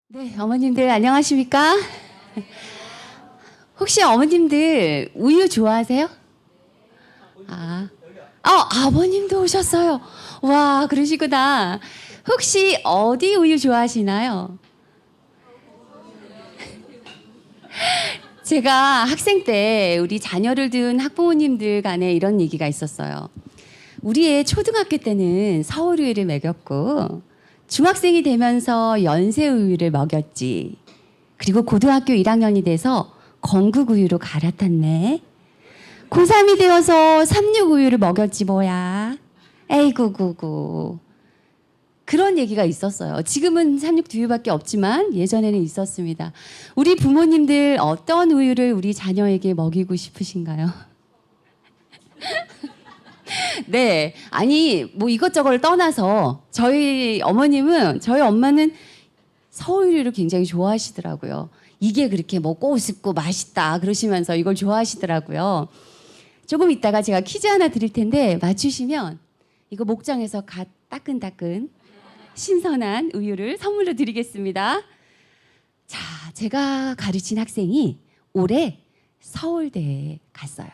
네, 어머님들 안녕하십니까? 혹시 어머님들 우유 좋아하세요? 아버님도 오셨어요. 와, 그러시구나. 혹시 어디 우유 좋아하시나요? 제가 학생 때 우리 자녀를 둔 학부모님들 간에 이런 얘기가 있었어요. 우리 애 초등학교 때는 서울우유를 먹였고 중학생이 되면서 연세우유를 먹였지. 그리고 고등학교 1학년이 돼서 건국우유로 갈아탔네. 고3이 되어서 삼육우유를 먹였지 뭐야. 에이구 구구. 그런 얘기가 있었어요. 지금은 삼육두유밖에 없지만 예전에는 있었습니다. 우리 부모님들 어떤 우유를 우리 자녀에게 먹이고 싶으신가요? 네. 아니, 뭐 이것저것을 떠나서 저희 엄마는 서울유를 굉장히 좋아하시더라고요. 이게 그렇게 뭐 꼬숩고 맛있다 그러시면서 이걸 좋아하시더라고요. 조금 이따가 제가 퀴즈 하나 드릴 텐데 맞추시면 이거 목장에서 갓 따끈따끈 신선한 우유를 선물로 드리겠습니다. 자, 제가 가르친 학생이 올해 서울대에 갔어요.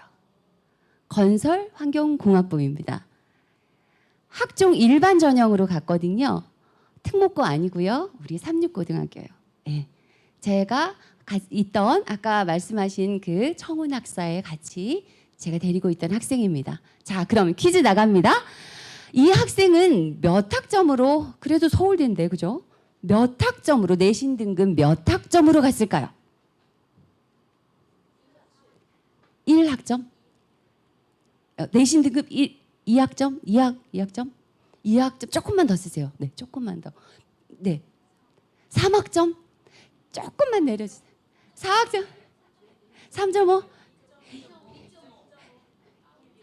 건설환경공학부입니다. 학종 일반 전형으로 갔거든요. 특목고 아니고요. 우리 삼육고등학교예요. 네. 제가 있던 아까 말씀하신 그 청운학사에 같이 제가 데리고 있던 학생입니다. 자, 그럼 퀴즈 나갑니다. 이 학생은 몇 학점으로, 그래도 서울대인데 그죠? 몇 학점으로, 내신 등급 몇 학점으로 갔을까요? 1학점? 내신 등급 2학점? 2학점? 2학점? 조금만 더 쓰세요. 네, 조금만 더. 네. 3학점? 조금만 내려주세요. 4학점? 3.5?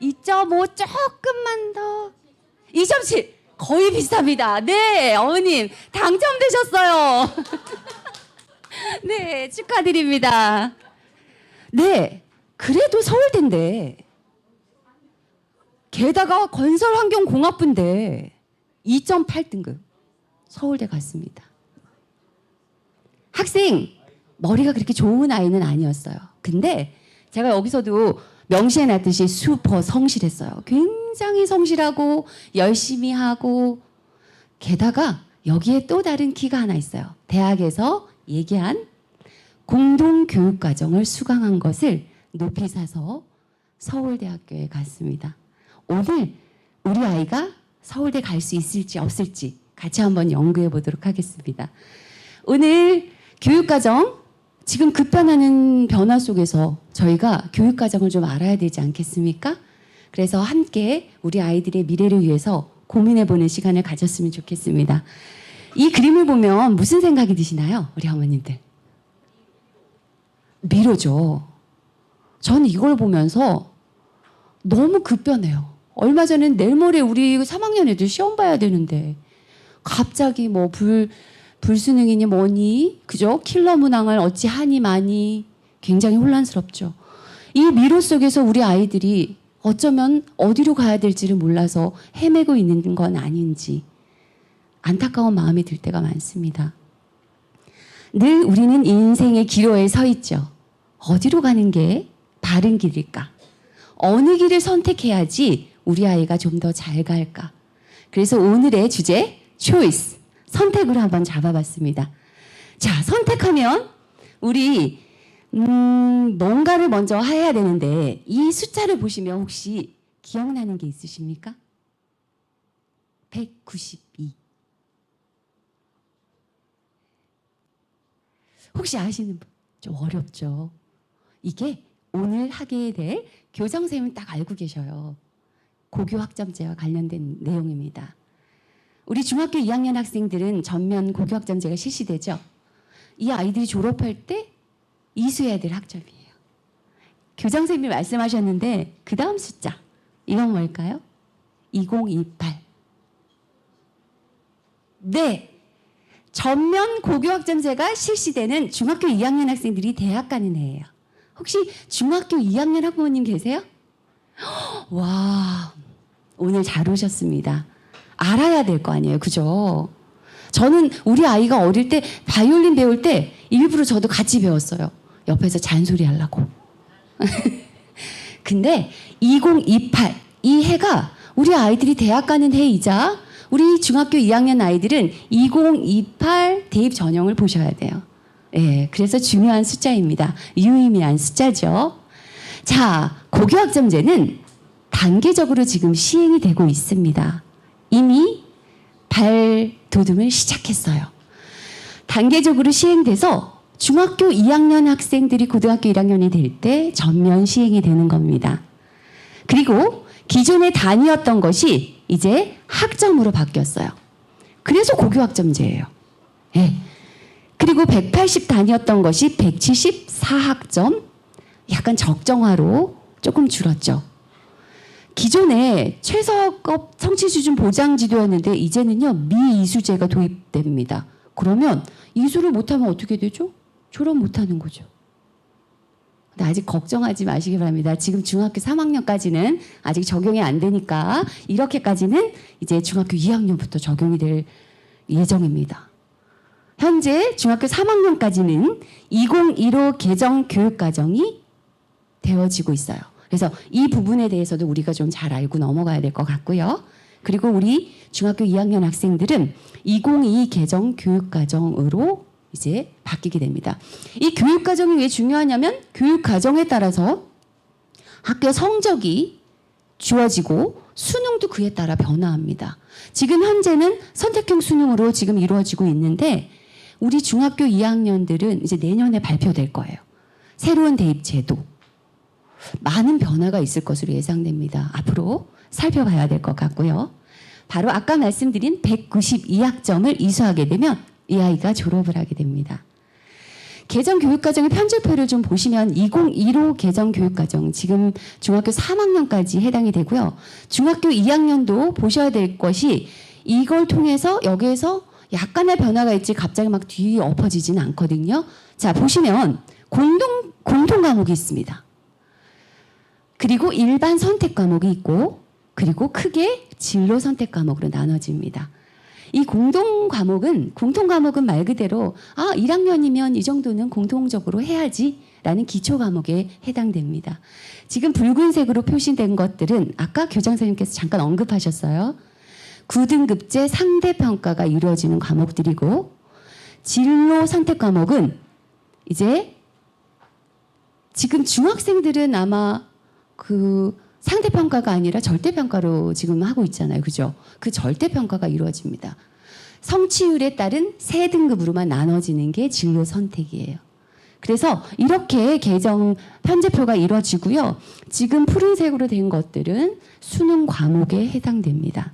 2.5 조금만 더. 2.7 거의 비슷합니다. 네, 어머님 당첨되셨어요. 네, 축하드립니다. 네, 그래도 서울대인데 게다가 건설환경공학부인데 2.8등급 서울대 갔습니다. 학생 머리가 그렇게 좋은 아이는 아니었어요. 근데 제가 여기서도 명시해놨듯이 슈퍼 성실했어요. 굉장히 성실하고 열심히 하고 게다가 여기에 또 다른 키가 하나 있어요. 대학에서 얘기한 공동교육과정을 수강한 것을 높이 사서 서울대학교에 갔습니다. 오늘 우리 아이가 서울대 갈 수 있을지 없을지 같이 한번 연구해 보도록 하겠습니다. 오늘 교육과정 지금 급변하는 변화 속에서 저희가 교육과정을 좀 알아야 되지 않겠습니까? 그래서 함께 우리 아이들의 미래를 위해서 고민해보는 시간을 가졌으면 좋겠습니다. 이 그림을 보면 무슨 생각이 드시나요? 우리 어머님들. 미로죠. 저는 이걸 보면서 너무 급변해요. 얼마 전엔 내일 모레 우리 3학년 애들 시험 봐야 되는데 갑자기 뭐 불수능이니 뭐니 그죠? 킬러 문항을 어찌 하니 마니 굉장히 혼란스럽죠. 이 미로 속에서 우리 아이들이 어쩌면 어디로 가야 될지를 몰라서 헤매고 있는 건 아닌지 안타까운 마음이 들 때가 많습니다. 늘 우리는 인생의 기로에 서 있죠. 어디로 가는 게 바른 길일까? 어느 길을 선택해야지 우리 아이가 좀 더 잘 갈까? 그래서 오늘의 주제 choice 선택을 한번 잡아봤습니다. 자, 선택하면 우리 뭔가를 먼저 해야 되는데 이 숫자를 보시면 혹시 기억나는 게 있으십니까? 192. 혹시 아시는 분? 좀 어렵죠. 이게 오늘 하게 될 교정선생님은 딱 알고 계셔요. 고교학점제와 관련된 내용입니다. 우리 중학교 2학년 학생들은 전면 고교학점제가 실시되죠. 이 아이들이 졸업할 때 이수해야 될 학점이에요. 교장선생님이 말씀하셨는데 그 다음 숫자 이건 뭘까요? 2028. 네, 전면 고교학점제가 실시되는 중학교 2학년 학생들이 대학 가는 해예요. 혹시 중학교 2학년 학부모님 계세요? 와, 오늘 잘 오셨습니다. 알아야 될 거 아니에요, 그죠? 저는 우리 아이가 어릴 때 바이올린 배울 때 일부러 저도 같이 배웠어요. 옆에서 잔소리 하려고. 근데 2028, 이 해가 우리 아이들이 대학 가는 해이자 우리 중학교 2학년 아이들은 2028 대입 전형을 보셔야 돼요. 예, 그래서 중요한 숫자입니다. 유의미한 숫자죠. 자, 고교학점제는 단계적으로 지금 시행이 되고 있습니다. 이미 발돋움을 시작했어요. 단계적으로 시행돼서 중학교 2학년 학생들이 고등학교 1학년이 될 때 전면 시행이 되는 겁니다. 그리고 기존에 단위였던 것이 이제 학점으로 바뀌었어요. 그래서 고교학점제예요. 예. 그리고 180 단위였던 것이 174학점, 약간 적정화로 조금 줄었죠. 기존에 최저급 성취수준 보장지도였는데 이제는요 미이수제가 도입됩니다. 그러면 이수를 못하면 어떻게 되죠? 졸업 못하는 거죠. 근데 아직 걱정하지 마시기 바랍니다. 지금 중학교 3학년까지는 아직 적용이 안 되니까 이렇게까지는 이제 중학교 2학년부터 적용이 될 예정입니다. 현재 중학교 3학년까지는 2015 개정 교육과정이 되어지고 있어요. 그래서 이 부분에 대해서도 우리가 좀 잘 알고 넘어가야 될 것 같고요. 그리고 우리 중학교 2학년 학생들은 2022 개정 교육과정으로 이제 바뀌게 됩니다. 이 교육과정이 왜 중요하냐면 교육과정에 따라서 학교 성적이 주어지고 수능도 그에 따라 변화합니다. 지금 현재는 선택형 수능으로 지금 이루어지고 있는데 우리 중학교 2학년들은 이제 내년에 발표될 거예요. 새로운 대입 제도. 많은 변화가 있을 것으로 예상됩니다. 앞으로 살펴봐야 될 것 같고요. 바로 아까 말씀드린 192학점을 이수하게 되면 이 아이가 졸업을 하게 됩니다. 개정 교육과정의 편제표를 좀 보시면 2015 개정 교육과정 지금 중학교 3학년까지 해당이 되고요. 중학교 2학년도 보셔야 될 것이 이걸 통해서 여기에서 약간의 변화가 있지 갑자기 막 뒤 엎어지진 않거든요. 자, 보시면 공통 과목이 있습니다. 그리고 일반 선택 과목이 있고 그리고 크게 진로 선택 과목으로 나눠집니다. 이 공통 과목은 말 그대로 1학년이면 이 정도는 공통적으로 해야지라는 기초 과목에 해당됩니다. 지금 붉은색으로 표시된 것들은 아까 교장 선생님께서 잠깐 언급하셨어요. 9등급제 상대평가가 이루어지는 과목들이고 진로 선택 과목은 이제 지금 중학생들은 아마 그 상대평가가 아니라 절대평가로 지금 하고 있잖아요. 그죠? 그 절대평가가 이루어집니다. 성취율에 따른 세 등급으로만 나눠지는 게 진로 선택이에요. 그래서 이렇게 개정 편제표가 이루어지고요. 지금 푸른색으로 된 것들은 수능 과목에 해당됩니다.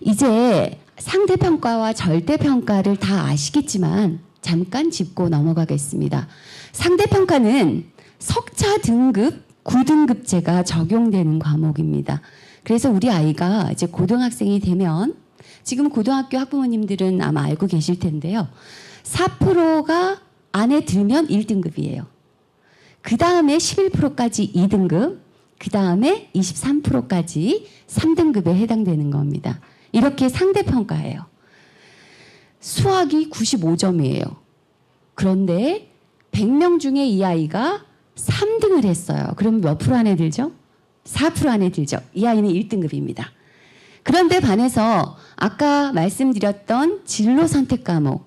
이제 상대평가와 절대평가를 다 아시겠지만 잠깐 짚고 넘어가겠습니다. 상대평가는 석차 등급 9등급제가 적용되는 과목입니다. 그래서 우리 아이가 이제 고등학생이 되면 지금 고등학교 학부모님들은 아마 알고 계실 텐데요. 4%가 안에 들면 1등급이에요. 그 다음에 11%까지 2등급, 그 다음에 23%까지 3등급에 해당되는 겁니다. 이렇게 상대평가예요. 수학이 95점이에요. 그런데 100명 중에 이 아이가 3등을 했어요. 그럼 몇 프로 안에 들죠? 4% 안에 들죠. 이 아이는 1등급입니다. 그런데 반해서 아까 말씀드렸던 진로 선택 과목,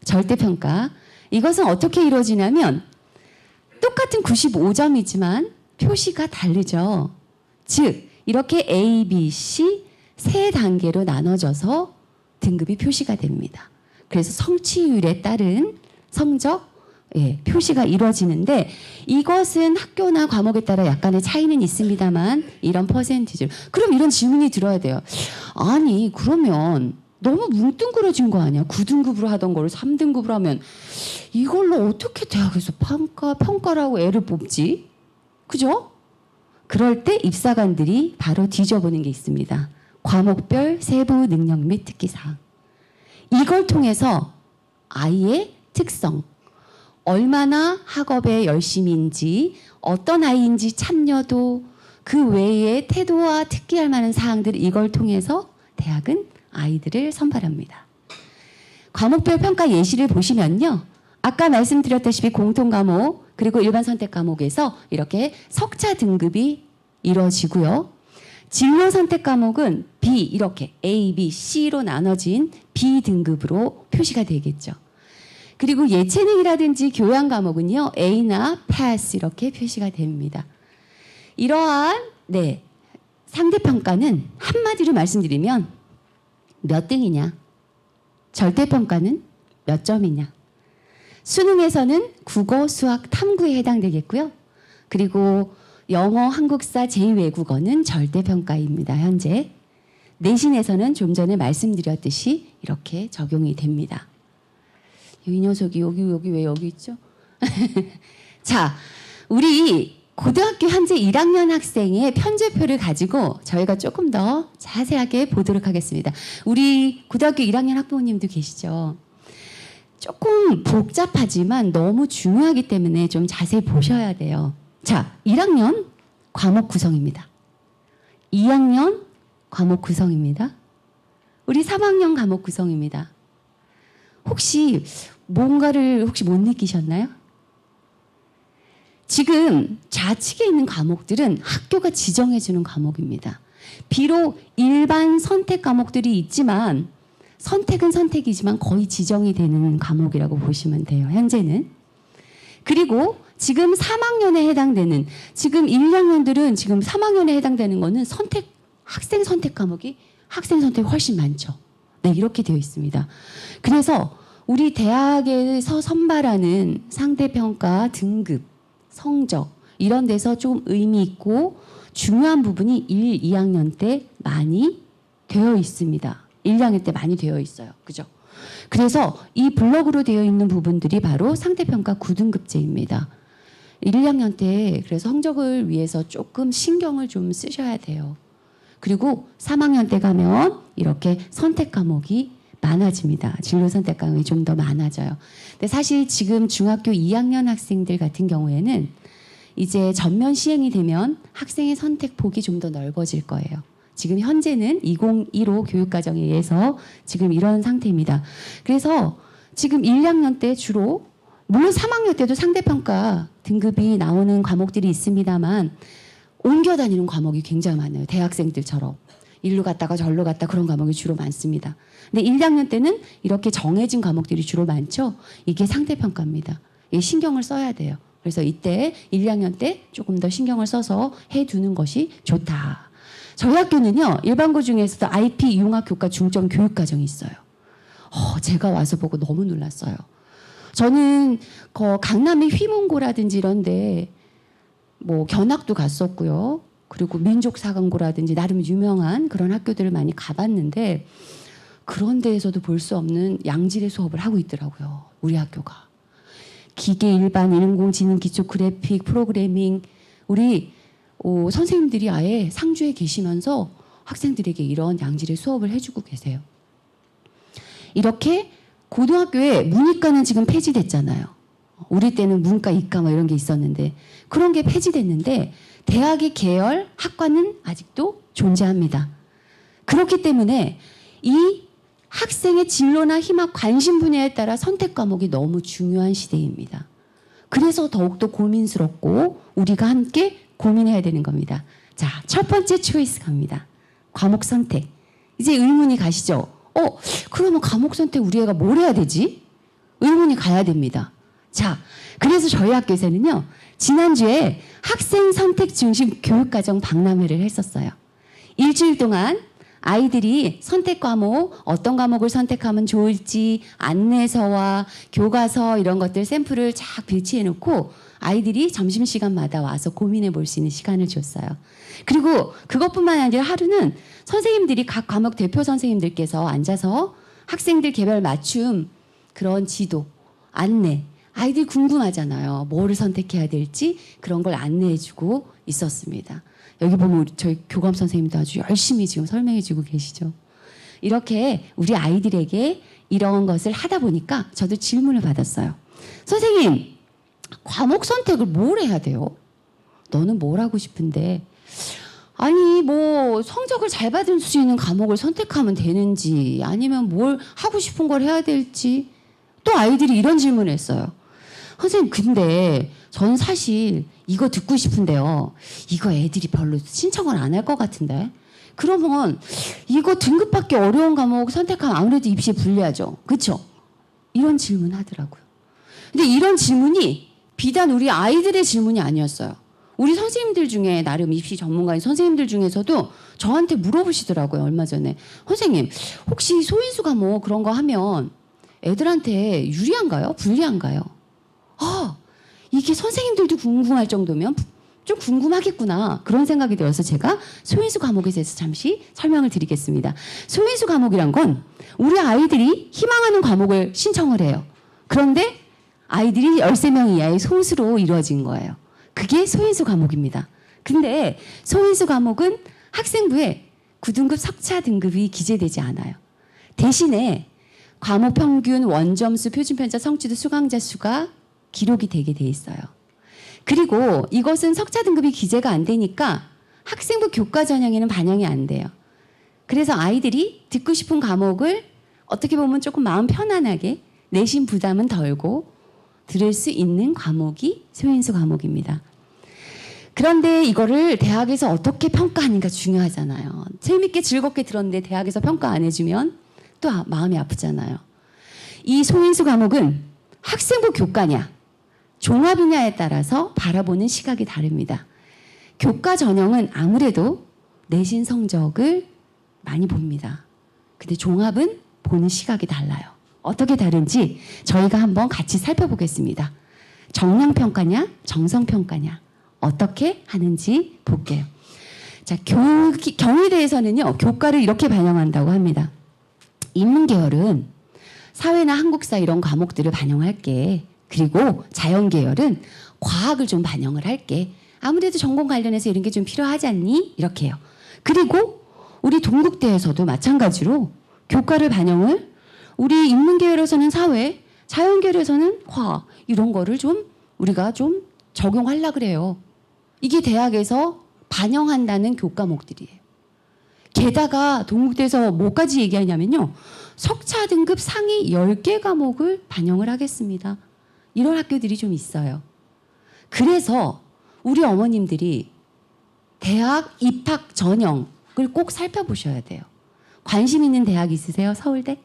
절대평가, 이것은 어떻게 이루어지냐면 똑같은 95점이지만 표시가 다르죠. 즉 이렇게 A, B, C 세 단계로 나눠져서 등급이 표시가 됩니다. 그래서 성취율에 따른 성적 표시가 이루어지는데 이것은 학교나 과목에 따라 약간의 차이는 있습니다만 이런 퍼센티지. 그럼 이런 질문이 들어야 돼요. 아니 그러면 너무 뭉뚱그려진 거 아니야? 9등급으로 하던 거를 3등급으로 하면 이걸로 어떻게 대학에서 평가라고 애를 뽑지? 그죠? 그럴 때 입사관들이 바로 뒤져보는 게 있습니다. 과목별 세부 능력 및 특기사항. 이걸 통해서 아이의 특성, 얼마나 학업에 열심인지, 어떤 아이인지 참여도, 그 외에 태도와 특기할 만한 사항들 이걸 통해서 대학은 아이들을 선발합니다. 과목별 평가 예시를 보시면요. 아까 말씀드렸다시피 공통 과목 그리고 일반 선택 과목에서 이렇게 석차 등급이 이루어지고요. 진로 선택 과목은 B 이렇게 A, B, C로 나눠진 B 등급으로 표시가 되겠죠. 그리고 예체능이라든지 교양 과목은요. A나 Pass 이렇게 표시가 됩니다. 이러한 상대평가는 한마디로 말씀드리면 몇 등이냐? 절대평가는 몇 점이냐? 수능에서는 국어, 수학, 탐구에 해당되겠고요. 그리고 영어, 한국사, 제2외국어는 절대평가입니다. 현재. 내신에서는 좀 전에 말씀드렸듯이 이렇게 적용이 됩니다. 이 녀석이 여기 왜 여기 있죠? 자, 우리 고등학교 현재 1학년 학생의 편제표를 가지고 저희가 조금 더 자세하게 보도록 하겠습니다. 우리 고등학교 1학년 학부모님도 계시죠? 조금 복잡하지만 너무 중요하기 때문에 좀 자세히 보셔야 돼요. 자, 1학년 과목 구성입니다. 2학년 과목 구성입니다. 우리 3학년 과목 구성입니다. 혹시 뭔가를 못 느끼셨나요? 지금 좌측에 있는 과목들은 학교가 지정해주는 과목입니다. 비록 일반 선택 과목들이 있지만 선택은 선택이지만 거의 지정이 되는 과목이라고 보시면 돼요. 현재는. 그리고 지금 3학년에 해당되는 지금 1, 2학년들은 지금 3학년에 해당되는 거는 학생 선택 과목이 학생 선택이 훨씬 많죠. 네, 이렇게 되어 있습니다. 그래서 우리 대학에서 선발하는 상대평가 등급, 성적 이런 데서 좀 의미 있고 중요한 부분이 1, 2학년 때 많이 되어 있습니다. 1, 2학년 때 많이 되어 있어요. 그죠? 그래서 이 블럭으로 되어 있는 부분들이 바로 상대평가 9등급제입니다. 1, 2학년 때 그래서 성적을 위해서 조금 신경을 좀 쓰셔야 돼요. 그리고 3학년 때 가면 이렇게 선택 과목이 많아집니다. 진로 선택 과목이 좀 더 많아져요. 근데 사실 지금 중학교 2학년 학생들 같은 경우에는 이제 전면 시행이 되면 학생의 선택 폭이 좀 더 넓어질 거예요. 지금 현재는 2015 교육과정에 의해서 지금 이런 상태입니다. 그래서 지금 1, 2학년 때 주로 물론 3학년 때도 상대평가 등급이 나오는 과목들이 있습니다만 옮겨 다니는 과목이 굉장히 많아요. 대학생들처럼. 일로 갔다가 절로 갔다 그런 과목이 주로 많습니다. 근데 1, 2학년 때는 이렇게 정해진 과목들이 주로 많죠. 이게 상대평가입니다. 이게 신경을 써야 돼요. 그래서 이때 1, 2학년 때 조금 더 신경을 써서 해두는 것이 좋다. 저희 학교는요. 일반고 중에서도 IP 융합교과 중점 교육과정이 있어요. 제가 와서 보고 너무 놀랐어요. 저는 강남의 휘문고라든지 이런데 뭐 견학도 갔었고요. 그리고 민족사관고라든지 나름 유명한 그런 학교들을 많이 가봤는데 그런 데에서도 볼 수 없는 양질의 수업을 하고 있더라고요. 우리 학교가. 기계 일반, 인공지능, 기초 그래픽, 프로그래밍 우리 선생님들이 아예 상주에 계시면서 학생들에게 이런 양질의 수업을 해주고 계세요. 이렇게 고등학교에 문이과는 지금 폐지됐잖아요. 우리 때는 문과, 이과 뭐 이런 게 있었는데 그런 게 폐지됐는데 대학의 계열, 학과는 아직도 존재합니다. 그렇기 때문에 이 학생의 진로나 희망, 관심 분야에 따라 선택 과목이 너무 중요한 시대입니다. 그래서 더욱더 고민스럽고 우리가 함께 고민해야 되는 겁니다. 자, 첫 번째 초이스 갑니다. 과목 선택. 이제 의문이 가시죠? 그러면 과목 선택 우리 애가 뭘 해야 되지? 의문이 가야 됩니다. 자, 그래서 저희 학교에서는요. 지난주에 학생 선택 중심 교육과정 박람회를 했었어요. 일주일 동안 아이들이 선택 과목, 어떤 과목을 선택하면 좋을지 안내서와 교과서 이런 것들 샘플을 쫙 배치해 놓고 아이들이 점심시간마다 와서 고민해 볼 수 있는 시간을 줬어요. 그리고 그것뿐만 아니라 하루는 선생님들이 각 과목 대표 선생님들께서 앉아서 학생들 개별 맞춤 그런 지도, 안내 아이들이 궁금하잖아요. 뭐를 선택해야 될지 그런 걸 안내해주고 있었습니다. 여기 보면 우리 저희 교감 선생님도 아주 열심히 지금 설명해주고 계시죠. 이렇게 우리 아이들에게 이런 것을 하다 보니까 저도 질문을 받았어요. 선생님, 과목 선택을 뭘 해야 돼요? 너는 뭘 하고 싶은데? 아니 뭐 성적을 잘 받을 수 있는 과목을 선택하면 되는지 아니면 뭘 하고 싶은 걸 해야 될지 또 아이들이 이런 질문을 했어요. 선생님 근데 전 사실 이거 듣고 싶은데요. 이거 애들이 별로 신청을 안 할 것 같은데. 그러면 이거 등급받기 어려운 과목 선택하면 아무래도 입시에 불리하죠. 그렇죠? 이런 질문 하더라고요. 근데 이런 질문이 비단 우리 아이들의 질문이 아니었어요. 우리 선생님들 중에 나름 입시 전문가인 선생님들 중에서도 저한테 물어보시더라고요. 얼마 전에. 선생님 혹시 소인수 과목 그런 거 하면 애들한테 유리한가요? 불리한가요? 아 이게 선생님들도 궁금할 정도면 좀 궁금하겠구나 그런 생각이 들어서 제가 소인수 과목에 대해서 잠시 설명을 드리겠습니다. 소인수 과목이란 건 우리 아이들이 희망하는 과목을 신청을 해요. 그런데 아이들이 13명 이하의 소수로 이루어진 거예요. 그게 소인수 과목입니다. 근데 소인수 과목은 학생부에 9등급 석차 등급이 기재되지 않아요. 대신에 과목 평균, 원점수, 표준편차, 성취도, 수강자 수가 기록이 되게 돼 있어요. 그리고 이것은 석차 등급이 기재가 안 되니까 학생부 교과 전형에는 반영이 안 돼요. 그래서 아이들이 듣고 싶은 과목을 어떻게 보면 조금 마음 편안하게 내신 부담은 덜고 들을 수 있는 과목이 소인수 과목입니다. 그런데 이거를 대학에서 어떻게 평가하는가 중요하잖아요. 재밌게 즐겁게 들었는데 대학에서 평가 안 해주면 또 마음이 아프잖아요. 이 소인수 과목은 학생부 교과냐 종합이냐에 따라서 바라보는 시각이 다릅니다. 교과 전형은 아무래도 내신 성적을 많이 봅니다. 근데 종합은 보는 시각이 달라요. 어떻게 다른지 저희가 한번 같이 살펴보겠습니다. 정량평가냐 정성평가냐 어떻게 하는지 볼게요. 자, 경희대에서는요 교과를 이렇게 반영한다고 합니다. 인문계열은 사회나 한국사 이런 과목들을 반영할게. 그리고 자연계열은 과학을 좀 반영을 할게. 아무래도 전공 관련해서 이런 게 좀 필요하지 않니? 이렇게 해요. 그리고 우리 동국대에서도 마찬가지로 교과를 반영을 우리 인문계열에서는 사회, 자연계열에서는 과학 이런 거를 좀 우리가 좀 적용하려고 그래요. 이게 대학에서 반영한다는 교과목들이에요. 게다가 동국대에서 뭐까지 얘기하냐면요. 석차 등급 상위 10개 과목을 반영을 하겠습니다. 이런 학교들이 좀 있어요. 그래서 우리 어머님들이 대학 입학 전형을 꼭 살펴보셔야 돼요. 관심 있는 대학 있으세요? 서울대?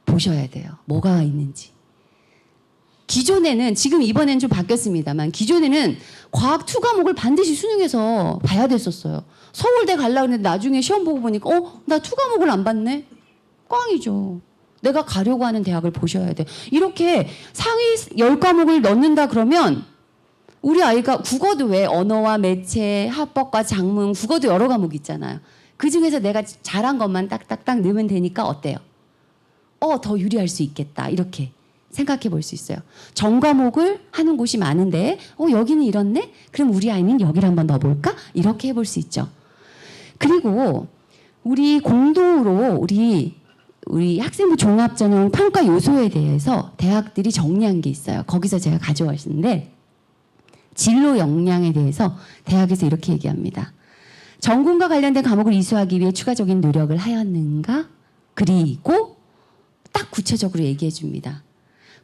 보셔야 돼요. 뭐가 있는지. 기존에는 지금 이번엔 좀 바뀌었습니다만 기존에는 과학 2 과목을 반드시 수능해서 봐야 됐었어요. 서울대 가려고 했는데 나중에 시험 보고 보니까 나 2 과목을 안 봤네. 꽝이죠. 내가 가려고 하는 대학을 보셔야 돼. 이렇게 상위 10과목을 넣는다 그러면 우리 아이가 국어도 왜 언어와 매체, 합법과 작문, 국어도 여러 과목이 있잖아요. 그중에서 내가 잘한 것만 딱딱딱 넣으면 되니까 어때요? 더 유리할 수 있겠다. 이렇게 생각해 볼 수 있어요. 전과목을 하는 곳이 많은데 여기는 이렇네? 그럼 우리 아이는 여기를 한번 넣어볼까? 이렇게 해볼 수 있죠. 그리고 우리 공동으로 우리 학생부 종합전형 평가 요소에 대해서 대학들이 정리한 게 있어요. 거기서 제가 가져왔는데 진로 역량에 대해서 대학에서 이렇게 얘기합니다. 전공과 관련된 과목을 이수하기 위해 추가적인 노력을 하였는가? 그리고 딱 구체적으로 얘기해 줍니다.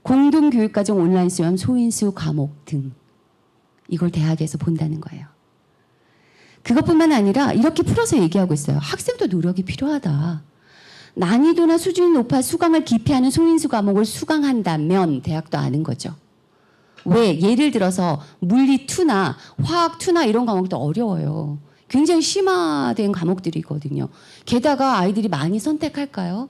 공동교육과정 온라인 수업 소인수 과목 등 이걸 대학에서 본다는 거예요. 그것뿐만 아니라 이렇게 풀어서 얘기하고 있어요. 학생도 노력이 필요하다. 난이도나 수준이 높아 수강을 기피하는 소인수 과목을 수강한다면 대학도 아는 거죠. 왜? 예를 들어서 물리 2나 화학 2나 이런 과목도 어려워요. 굉장히 심화된 과목들이거든요. 게다가 아이들이 많이 선택할까요?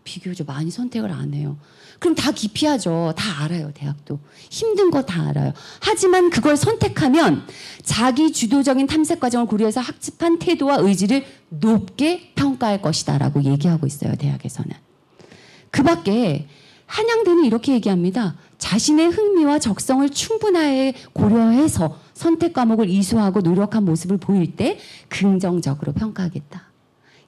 비교적 많이 선택을 안 해요. 그럼 다 기피하죠. 다 알아요. 대학도. 힘든 거 다 알아요. 하지만 그걸 선택하면 자기 주도적인 탐색 과정을 고려해서 학습한 태도와 의지를 높게 평가할 것이다 라고 얘기하고 있어요. 대학에서는. 그 밖에 한양대는 이렇게 얘기합니다. 자신의 흥미와 적성을 충분하게 고려해서 선택 과목을 이수하고 노력한 모습을 보일 때 긍정적으로 평가하겠다.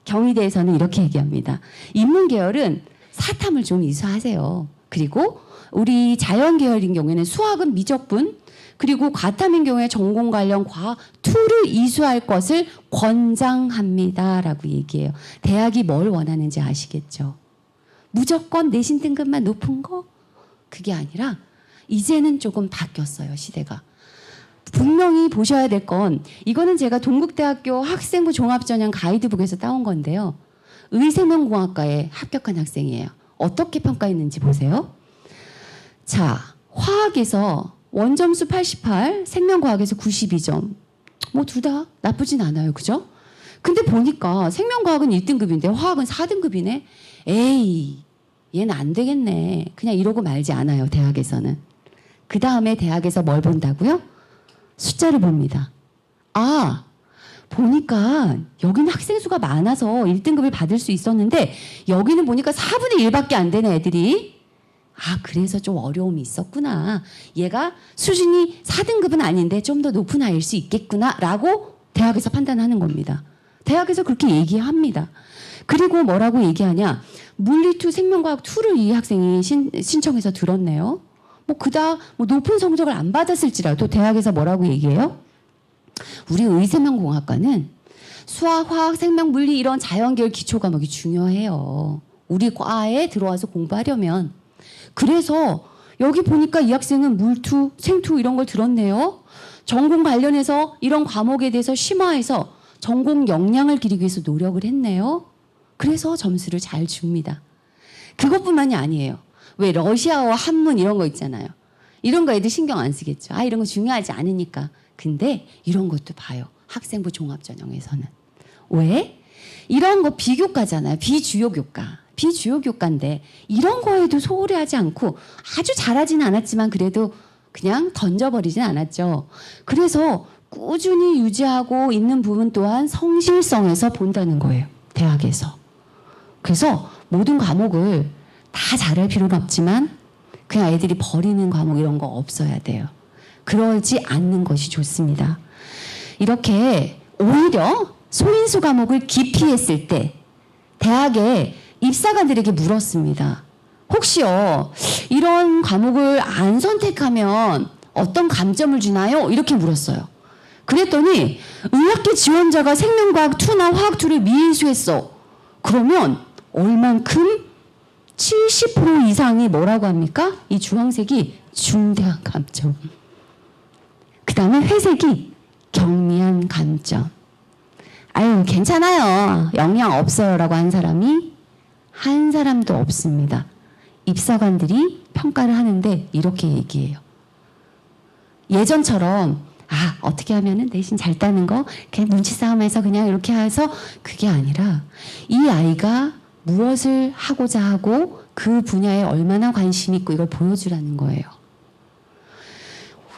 경희대에서는 이렇게 얘기합니다. 인문계열은 사탐을 좀 이수하세요. 그리고 우리 자연계열인 경우에는 수학은 미적분, 그리고 과탐인 경우에 전공 관련 과학 2를 이수할 것을 권장합니다라고 얘기해요. 대학이 뭘 원하는지 아시겠죠? 무조건 내신 등급만 높은 거? 그게 아니라 이제는 조금 바뀌었어요, 시대가. 분명히 보셔야 될 건 이거는 제가 동국대학교 학생부 종합전형 가이드북에서 따온 건데요. 의생명공학과에 합격한 학생이에요. 어떻게 평가했는지 보세요. 자, 화학에서 원점수 88, 생명과학에서 92점. 뭐 둘 다 나쁘진 않아요. 그죠? 근데 보니까 생명과학은 1등급인데 화학은 4등급이네. 에이, 얘는 안 되겠네. 그냥 이러고 말지 않아요. 대학에서는. 그 다음에 대학에서 뭘 본다고요? 숫자를 봅니다. 아, 보니까 여기는 학생 수가 많아서 1등급을 받을 수 있었는데 여기는 보니까 4분의 1밖에 안 되는 애들이 아, 그래서 좀 어려움이 있었구나. 얘가 수준이 4등급은 아닌데 좀 더 높은 아이일 수 있겠구나 라고 대학에서 판단하는 겁니다. 대학에서 그렇게 얘기합니다. 그리고 뭐라고 얘기하냐. 물리2 생명과학 2를 이 학생이 신청해서 들었네요. 뭐 그닥 뭐 높은 성적을 안 받았을지라도 대학에서 뭐라고 얘기해요? 우리 의생명공학과는 수학, 화학, 생명, 물리 이런 자연계열 기초 과목이 중요해요. 우리 과에 들어와서 공부하려면. 그래서 여기 보니까 이 학생은 물2, 생2 이런 걸 들었네요. 전공 관련해서 이런 과목에 대해서 심화해서 전공 역량을 기르기 위해서 노력을 했네요. 그래서 점수를 잘 줍니다. 그것뿐만이 아니에요. 왜 러시아어, 한문 이런 거 있잖아요. 이런 거 애들 신경 안 쓰겠죠. 아, 이런 거 중요하지 않으니까. 근데 이런 것도 봐요. 학생부 종합전형에서는. 왜? 이런 거 비교과잖아요. 비주요 교과. 비주요 교과인데 이런 거에도 소홀히 하지 않고 아주 잘하지는 않았지만 그래도 그냥 던져버리진 않았죠. 그래서 꾸준히 유지하고 있는 부분 또한 성실성에서 본다는 거예요. 대학에서. 그래서 모든 과목을 다 잘할 필요는 없지만 그냥 애들이 버리는 과목 이런 거 없어야 돼요. 그러지 않는 것이 좋습니다. 이렇게 오히려 소인수 과목을 기피했을 때 대학에 입사관들에게 물었습니다. 혹시요 이런 과목을 안 선택하면 어떤 감점을 주나요? 이렇게 물었어요. 그랬더니 의학계 지원자가 생명과학 2나 화학 2를 미인수했어. 그러면 얼만큼? 70% 이상이 뭐라고 합니까? 이 주황색이 중대한 감점. 그 다음에 회색이 경미한 감점. 아유, 괜찮아요. 영양 없어요. 라고 한 사람이 한 사람도 없습니다. 입사관들이 평가를 하는데 이렇게 얘기해요. 예전처럼 아, 어떻게 하면은 내신 잘 따는 거 그냥 눈치 싸움해서 그냥 이렇게 해서 그게 아니라 이 아이가 무엇을 하고자 하고 그 분야에 얼마나 관심 있고 이걸 보여주라는 거예요.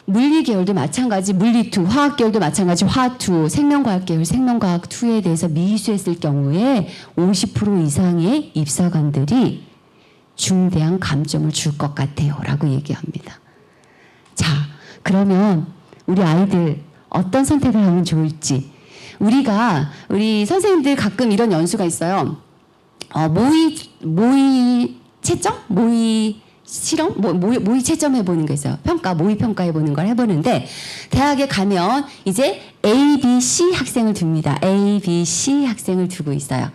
물리 계열도 마찬가지 물리2, 화학 계열도 마찬가지 화2, 생명과학 계열 생명과학2에 대해서 미수했을 경우에 50% 이상의 입사관들이 중대한 감점을 줄 것 같아요. 라고 얘기합니다. 자, 그러면 우리 아이들 어떤 선택을 하면 좋을지 우리 선생님들 가끔 이런 연수가 있어요. 모의 채점? 모의 실험? 모의 채점 해보는 거 있어요. 평가, 모의 평가 해보는 걸 해보는데 대학에 가면 이제 A, B, C 학생을 둡니다. A, B, C 학생을 두고 있어요.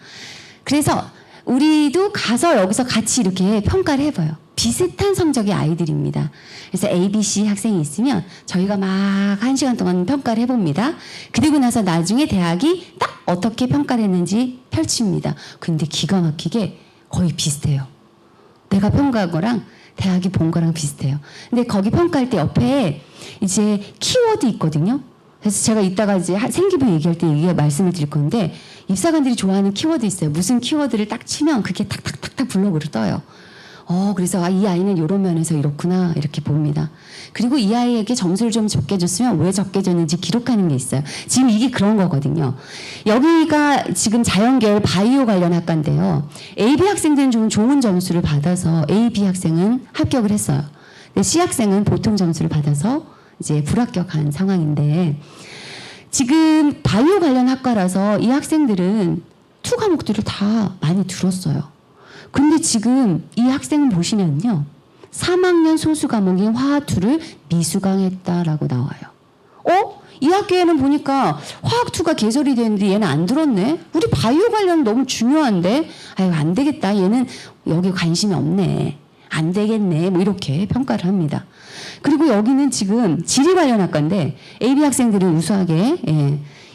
그래서 우리도 가서 여기서 같이 이렇게 평가를 해봐요. 비슷한 성적의 아이들입니다. 그래서 A, B, C 학생이 있으면 저희가 막 1시간 동안 평가를 해봅니다. 그리고 나서 나중에 대학이 딱 어떻게 평가를 했는지 펼칩니다. 근데 기가 막히게 거의 비슷해요. 내가 평가한 거랑 대학이 본 거랑 비슷해요. 근데 거기 평가할 때 옆에 이제 키워드 있거든요. 그래서 제가 이따가 이제 생기부 얘기할 때 이게 말씀을 드릴 건데 입사관들이 좋아하는 키워드 있어요. 무슨 키워드를 딱 치면 그게 탁탁탁탁 블록으로 떠요. 그래서 이 아이는 이런 면에서 이렇구나 이렇게 봅니다. 그리고 이 아이에게 점수를 좀 적게 줬으면 왜 적게 줬는지 기록하는 게 있어요. 지금 이게 그런 거거든요. 여기가 지금 자연계열 바이오 관련 학과인데요. AB 학생들은 좀 좋은 점수를 받아서 AB 학생은 합격을 했어요. 근데 C 학생은 보통 점수를 받아서 이제 불합격한 상황인데 지금 바이오 관련 학과라서 이 학생들은 2 과목들을 다 많이 들었어요. 근데 지금 이 학생은 보시면요. 3학년 소수 과목인 화학 2를 미수강했다라고 나와요. 이 학교에는 보니까 화학 2가 개설이 되는데 얘는 안 들었네. 우리 바이오 관련 너무 중요한데. 아유, 안 되겠다. 얘는 여기 관심이 없네. 안 되겠네. 뭐 이렇게 평가를 합니다. 그리고 여기는 지금 지리 관련 학과인데 AB 학생들이 우수하게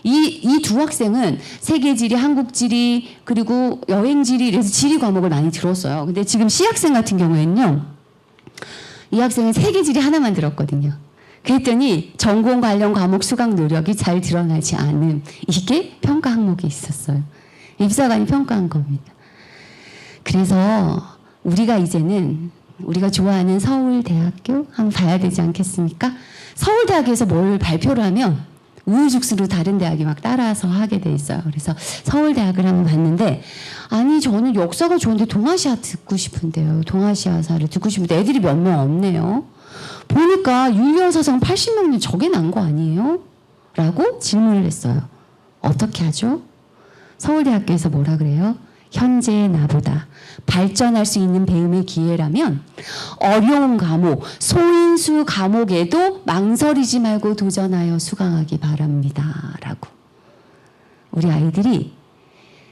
이 두 학생은 세계지리, 한국지리, 그리고 여행지리, 이래서 지리 과목을 많이 들었어요. 근데 지금 C 학생 같은 경우에는요, 이 학생은 세계지리 하나만 들었거든요. 그랬더니 전공 관련 과목 수강 노력이 잘 드러나지 않은, 이게 평가 항목이 있었어요. 입사관이 평가한 겁니다. 그래서 우리가 이제는 우리가 좋아하는 서울대학교 한번 봐야 되지 않겠습니까? 서울대학에서 뭘 발표를 하면 우후죽순으로 다른 대학이 막 따라서 하게 돼 있어요. 그래서 서울대학을 한번 봤는데, 아니 저는 역사가 좋은데 동아시아 듣고 싶은데요. 동아시아사를 듣고 싶은데 애들이 몇 명 없네요. 보니까 윤리원사상 80명은 저게 난 거 아니에요? 라고 질문을 했어요. 어떻게 하죠? 서울대학교에서 뭐라 그래요? 현재의 나보다 발전할 수 있는 배움의 기회라면 어려운 과목, 소인수 과목에도 망설이지 말고 도전하여 수강하기 바랍니다. 라고. 우리 아이들이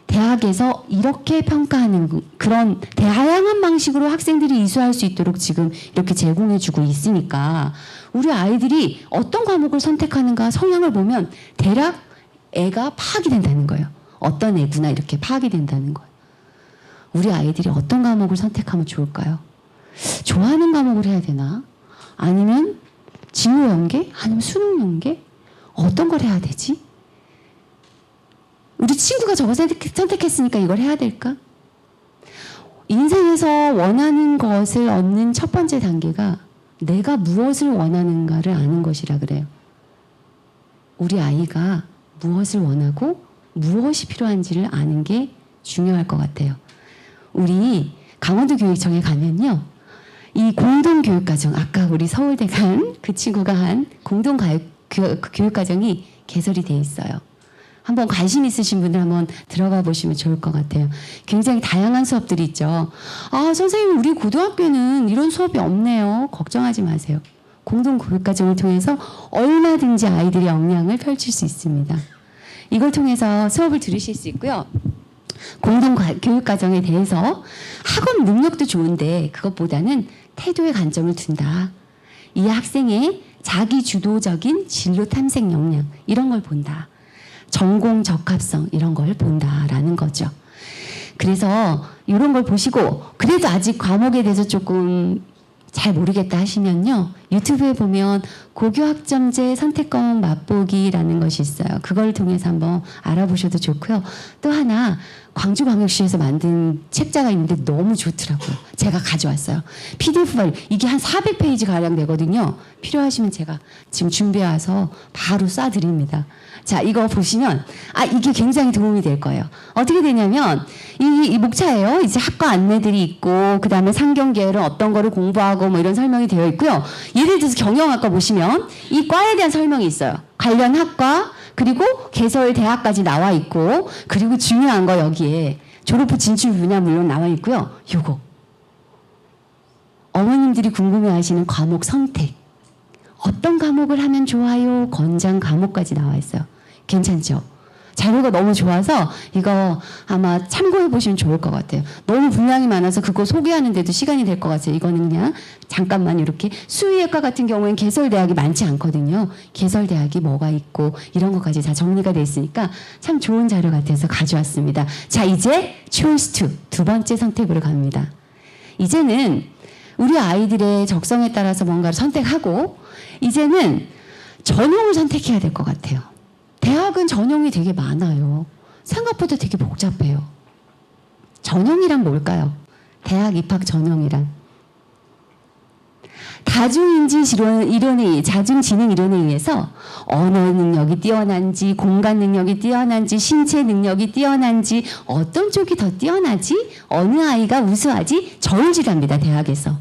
대학에서 이렇게 평가하는 그런 다양한 방식으로 학생들이 이수할 수 있도록 지금 이렇게 제공해주고 있으니까 우리 아이들이 어떤 과목을 선택하는가 성향을 보면 대략 애가 파악이 된다는 거예요. 어떤 애구나 이렇게 파악이 된다는 거예요. 우리 아이들이 어떤 과목을 선택하면 좋을까요? 좋아하는 과목을 해야 되나? 아니면 진로 연계? 아니면 수능 연계? 어떤 걸 해야 되지? 우리 친구가 저거 선택했으니까 이걸 해야 될까? 인생에서 원하는 것을 얻는 첫 번째 단계가 내가 무엇을 원하는가를 아는 것이라 그래요. 우리 아이가 무엇을 원하고 무엇이 필요한지를 아는 게 중요할 것 같아요. 우리 강원도 교육청에 가면요, 이 공동교육과정, 아까 우리 서울대 간 그 친구가 한 공동교육과정이 개설이 돼 있어요. 한번 관심 있으신 분들 한번 들어가 보시면 좋을 것 같아요. 굉장히 다양한 수업들이 있죠. 아, 선생님 우리 고등학교는 이런 수업이 없네요. 걱정하지 마세요. 공동교육과정을 통해서 얼마든지 아이들의 역량을 펼칠 수 있습니다. 이걸 통해서 수업을 들으실 수 있고요. 공동교육과정에 대해서 학업 능력도 좋은데 그것보다는 태도의 관점을 둔다. 이 학생의 자기주도적인 진로 탐색 역량, 이런 걸 본다. 전공 적합성, 이런 걸 본다라는 거죠. 그래서 이런 걸 보시고 그래도 아직 과목에 대해서 조금 잘 모르겠다 하시면요, 유튜브에 보면 고교학점제 선택과목 맛보기라는 것이 있어요. 그걸 통해서 한번 알아보셔도 좋고요. 또 하나 광주광역시에서 만든 책자가 있는데 너무 좋더라고요. 제가 가져왔어요. PDF 파일, 이게 한 400페이지 가량 되거든요. 필요하시면 제가 지금 준비해 와서 바로 쏴드립니다. 자, 이거 보시면 이게 굉장히 도움이 될 거예요. 어떻게 되냐면 이 목차예요. 이제 학과 안내들이 있고 그 다음에 상경계열은 어떤 거를 공부하고 뭐 이런 설명이 되어 있고요. 예를 들어서 경영학과 보시면 이 과에 대한 설명이 있어요. 관련 학과, 그리고 개설 대학까지 나와 있고, 그리고 중요한 거 여기에 졸업 후 진출 분야 물론 나와 있고요. 요거 어머님들이 궁금해하시는 과목 선택, 어떤 과목을 하면 좋아요, 권장 과목까지 나와 있어요. 괜찮죠? 자료가 너무 좋아서 이거 아마 참고해 보시면 좋을 것 같아요. 너무 분량이 많아서 그거 소개하는데도 시간이 될 것 같아요. 이거는 그냥 잠깐만 이렇게 수의학과 같은 경우에는 개설대학이 많지 않거든요. 개설대학이 뭐가 있고 이런 것까지 다 정리가 돼 있으니까 참 좋은 자료 같아서 가져왔습니다. 자, 이제 choose to, 두 번째 선택으로 갑니다. 이제는 우리 아이들의 적성에 따라서 뭔가를 선택하고 이제는 전형을 선택해야 될 것 같아요. 대학은 전형이 되게 많아요. 생각보다 되게 복잡해요. 전형이란 뭘까요? 대학 입학 전형이란 자중지능 이론에 의해서 언어 능력이 뛰어난지, 공간 능력이 뛰어난지, 신체 능력이 뛰어난지, 어떤 쪽이 더 뛰어나지, 어느 아이가 우수하지, 저울질합니다. 대학에서.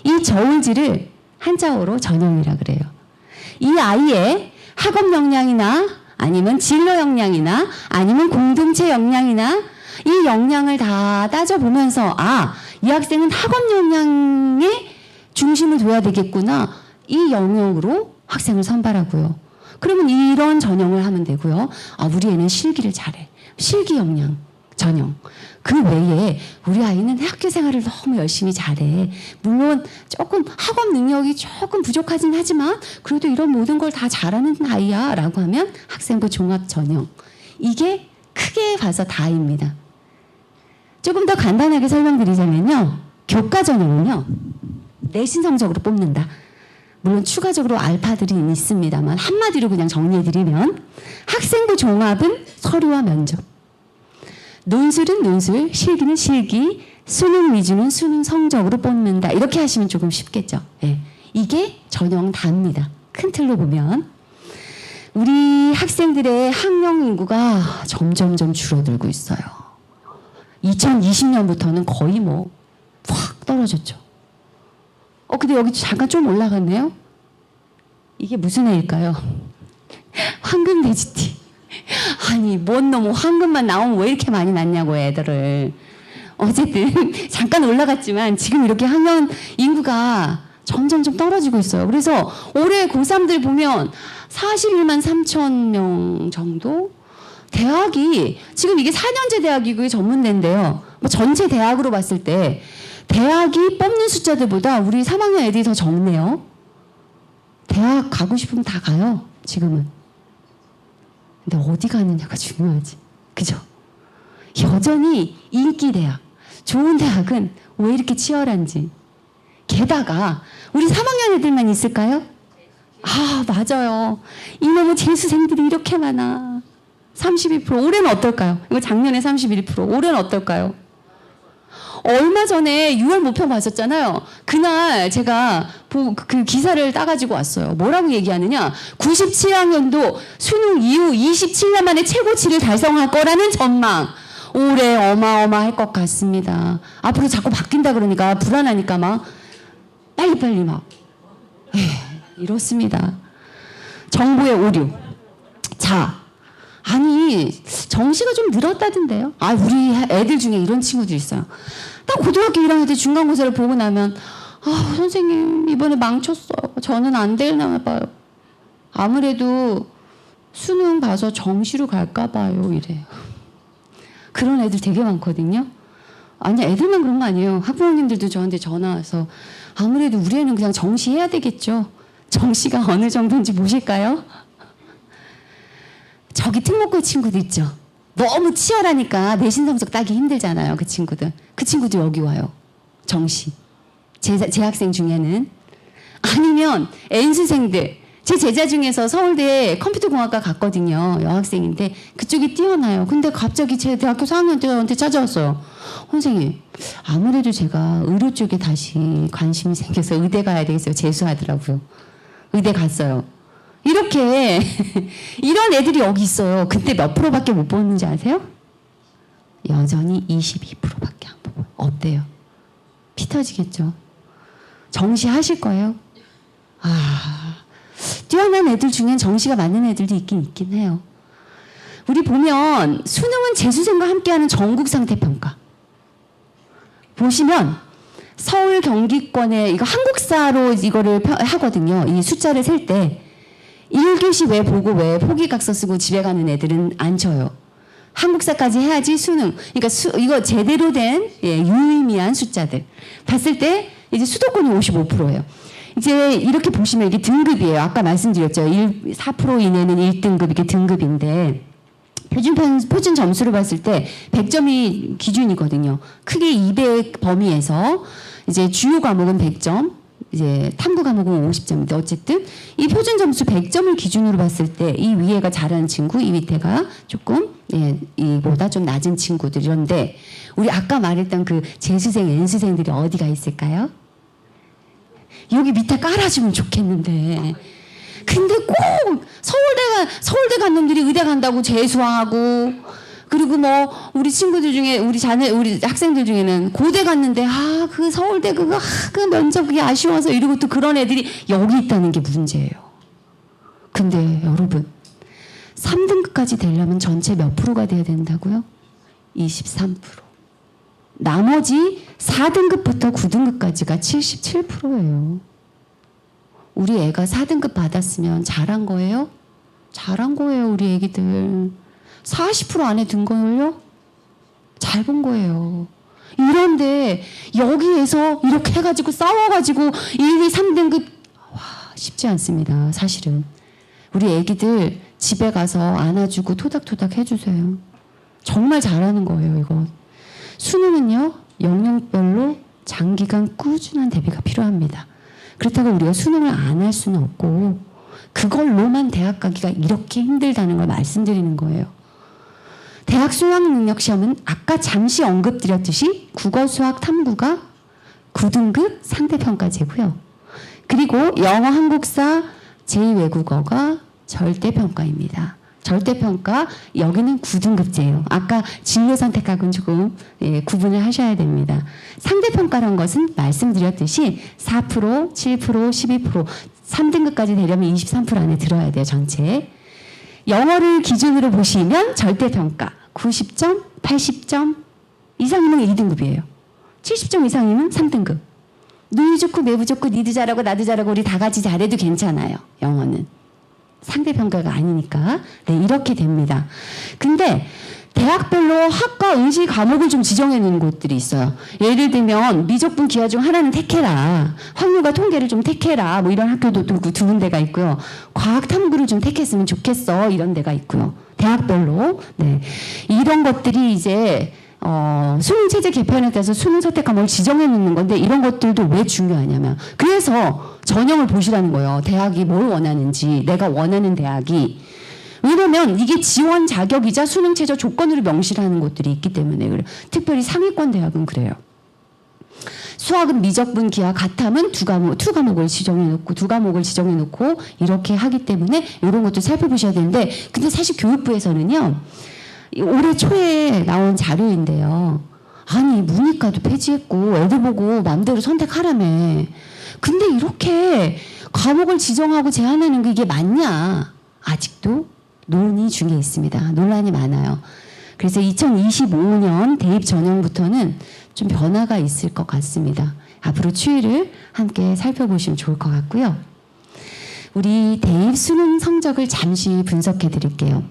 이 저울질을 한자어로 전형이라 그래요. 이 아이의 학업 역량이나 아니면 진로 역량이나 아니면 공동체 역량이나 이 역량을 다 따져보면서 이 학생은 학업 역량에 중심을 둬야 되겠구나. 이 영역으로 학생을 선발하고요. 그러면 이런 전형을 하면 되고요. 아, 우리 애는 실기를 잘해. 실기 역량 전형. 그 외에 우리 아이는 학교 생활을 너무 열심히 잘해. 물론 조금 학업 능력이 조금 부족하긴 하지만 그래도 이런 모든 걸 다 잘하는 아이야 라고 하면 학생부 종합 전형. 이게 크게 봐서 다입니다. 조금 더 간단하게 설명드리자면요. 교과 전형은요. 내신 성적으로 뽑는다. 물론 추가적으로 알파들이 있습니다만 한마디로 그냥 정리해드리면 학생부 종합은 서류와 면접, 논술은 논술, 실기는 실기, 수능 위주는 수능 성적으로 뽑는다. 이렇게 하시면 조금 쉽겠죠. 네. 이게 전형 다입니다. 큰 틀로 보면 우리 학생들의 학령 인구가 점점점 줄어들고 있어요. 2020년부터는 거의 뭐 확 떨어졌죠. 근데 여기 잠깐 좀 올라갔네요. 이게 무슨 애일까요? 황금 돼지띠. 아니 뭔 놈의 황금만 나오면 왜 이렇게 많이 낳냐고 애들을. 어쨌든 잠깐 올라갔지만 지금 이렇게 학년 인구가 점점점 떨어지고 있어요. 그래서 올해 고3들 보면 41만 3천 명 정도? 대학이 지금 이게 4년제 대학이고 전문대인데요. 뭐 전체 대학으로 봤을 때 대학이 뽑는 숫자들보다 우리 3학년 애들이 더 적네요. 대학 가고 싶으면 다 가요. 지금은. 근데 어디 가느냐가 중요하지. 그죠? 여전히 인기 대학, 좋은 대학은 왜 이렇게 치열한지. 게다가 우리 3학년 애들만 있을까요? 아, 맞아요. 이놈의 재수생들이 이렇게 많아. 32%. 올해는 어떨까요? 이거 작년에 31%. 올해는 어떨까요? 얼마 전에 6월 모평 봤었잖아요. 그날 제가 그 기사를 따가지고 왔어요. 뭐라고 얘기하느냐. 97학년도 수능 이후 27년 만에 최고치를 달성할 거라는 전망. 올해 어마어마할 것 같습니다. 앞으로 자꾸 바뀐다 그러니까 불안하니까 막 빨리빨리 막. 이렇습니다. 정보의 오류. 자, 아니 정시가 좀 늘었다던데요. 아, 우리 애들 중에 이런 친구들 있어요. 딱 고등학교 1학년 때 중간고사를 보고 나면 아, 선생님 이번에 망쳤어요. 저는 안 되나 봐요. 아무래도 수능 봐서 정시로 갈까 봐요. 이래요. 그런 애들 되게 많거든요. 아니 애들만 그런 거 아니에요. 학부모님들도 저한테 전화 와서 아무래도 우리 애는 그냥 정시 해야 되겠죠. 정시가 어느 정도인지 보실까요? 저기 특목고 친구들 있죠. 너무 치열하니까 내신 성적 따기 힘들잖아요. 그 친구들 여기 와요. 정시. 제 학생 중에는. 아니면 N수생들. 제 제자 중에서 서울대 컴퓨터공학과 갔거든요. 여학생인데 그쪽이 뛰어나요. 근데 갑자기 제 대학교 4학년 때 저한테 찾아왔어요. 선생님, 아무래도 제가 의료 쪽에 다시 관심이 생겨서 의대 가야 되겠어요. 재수하더라고요. 의대 갔어요. 이렇게 이런 애들이 여기 있어요. 근데 몇 프로밖에 못 뽑는지 아세요? 여전히 22%밖에 안 뽑아요. 어때요? 피 터지겠죠? 정시하실 거예요? 아, 뛰어난 애들 중엔 정시가 맞는 애들도 있긴 해요. 우리 보면 수능은 재수생과 함께하는 전국 상태 평가. 보시면 서울 경기권에 이거 한국사로 이거를 하거든요. 이 숫자를 셀 때 1교시 왜 보고 왜 포기각서 쓰고 집에 가는 애들은 안 쳐요. 한국사까지 해야지 수능. 그러니까 이거 제대로 된 유의미한 숫자들 봤을 때 이제 수도권이 55%예요. 이제 이렇게 보시면 이게 등급이에요. 아까 말씀드렸죠. 4% 이내는 1등급 이게 등급인데 표준 점수를 봤을 때 100점이 기준이거든요. 크게 200 범위에서 이제 주요 과목은 100점, 이제 탐구 과목은 50점인데 어쨌든 이 표준 점수 100점을 기준으로 봤을 때 이 위에가 잘하는 친구, 이 밑에가 조금 이보다 좀 낮은 친구들 이런데 우리 아까 말했던 그 재수생, N수생들이 어디가 있을까요? 여기 밑에 깔아주면 좋겠는데. 근데 꼭 서울대 간 놈들이 의대 간다고 재수하고 그리고 뭐 우리 친구들 중에 우리 학생들 중에는 고대 갔는데 그 서울대 그 면접 그게 아쉬워서 이러고 또 그런 애들이 여기 있다는 게 문제예요. 근데 여러분 3등급까지 되려면 전체 몇 프로가 돼야 된다고요? 23%. 나머지 4등급부터 9등급까지가 77%예요. 우리 애가 4등급 받았으면 잘한 거예요? 잘한 거예요, 우리 애기들. 40% 안에 든 거예요? 잘 본 거예요. 이런데 여기에서 이렇게 해가지고 싸워가지고 1, 2, 3등급 쉽지 않습니다. 사실은. 우리 애기들 집에 가서 안아주고 토닥토닥 해주세요. 정말 잘하는 거예요, 이거. 수능은요, 영역별로 장기간 꾸준한 대비가 필요합니다. 그렇다고 우리가 수능을 안 할 수는 없고 그걸로만 대학 가기가 이렇게 힘들다는 걸 말씀드리는 거예요. 대학 수학능력시험은 아까 잠시 언급드렸듯이 국어, 수학, 탐구가 9등급 상대평가제고요. 그리고 영어, 한국사, 제2외국어가 절대평가입니다. 절대평가 여기는 9등급제예요. 아까 진로 선택하고는 조금 구분을 하셔야 됩니다. 상대평가란 것은 말씀드렸듯이 4%, 7%, 12%, 3등급까지 되려면 23% 안에 들어야 돼요. 전체. 영어를 기준으로 보시면 절대평가 90점, 80점 이상이면 2등급이에요. 70점 이상이면 3등급. 누이 좋고 매부 좋고 니도 잘하고 나도 잘하고 우리 다 같이 잘해도 괜찮아요. 영어는. 상대평가가 아니니까. 네, 이렇게 됩니다. 근데 대학별로 학과 응시 과목을 좀 지정해 놓은 곳들이 있어요. 예를 들면 미적분 기하 중 하나는 택해라. 확률과 통계를 좀 택해라. 뭐 이런 학교도 두 군데가 있고요. 과학 탐구를 좀 택했으면 좋겠어. 이런 데가 있고요. 대학별로. 네. 이런 것들이 이제 수능 체제 개편에 따라서 수능 선택 과목을 지정해 놓는 건데 이런 것들도 왜 중요하냐면 그래서 전형을 보시라는 거예요. 대학이 뭘 원하는지 내가 원하는 대학이 왜냐면 이게 지원 자격이자 수능 최저 조건으로 명시하는 곳들이 있기 때문에 그래요. 특별히 상위권 대학은 그래요. 수학은 미적분 기하 가탐은 두 과목을 지정해 놓고 이렇게 하기 때문에 이런 것도 살펴보셔야 되는데 근데 사실 교육부에서는요. 올해 초에 나온 자료인데요. 아니 문이과도 폐지했고 애들 보고 마음대로 선택하라며. 근데 이렇게 과목을 지정하고 제한하는 게 이게 맞냐. 아직도 논의 중에 있습니다. 논란이 많아요. 그래서 2025년 대입 전형부터는 좀 변화가 있을 것 같습니다. 앞으로 추이를 함께 살펴보시면 좋을 것 같고요. 우리 대입 수능 성적을 잠시 분석해 드릴게요.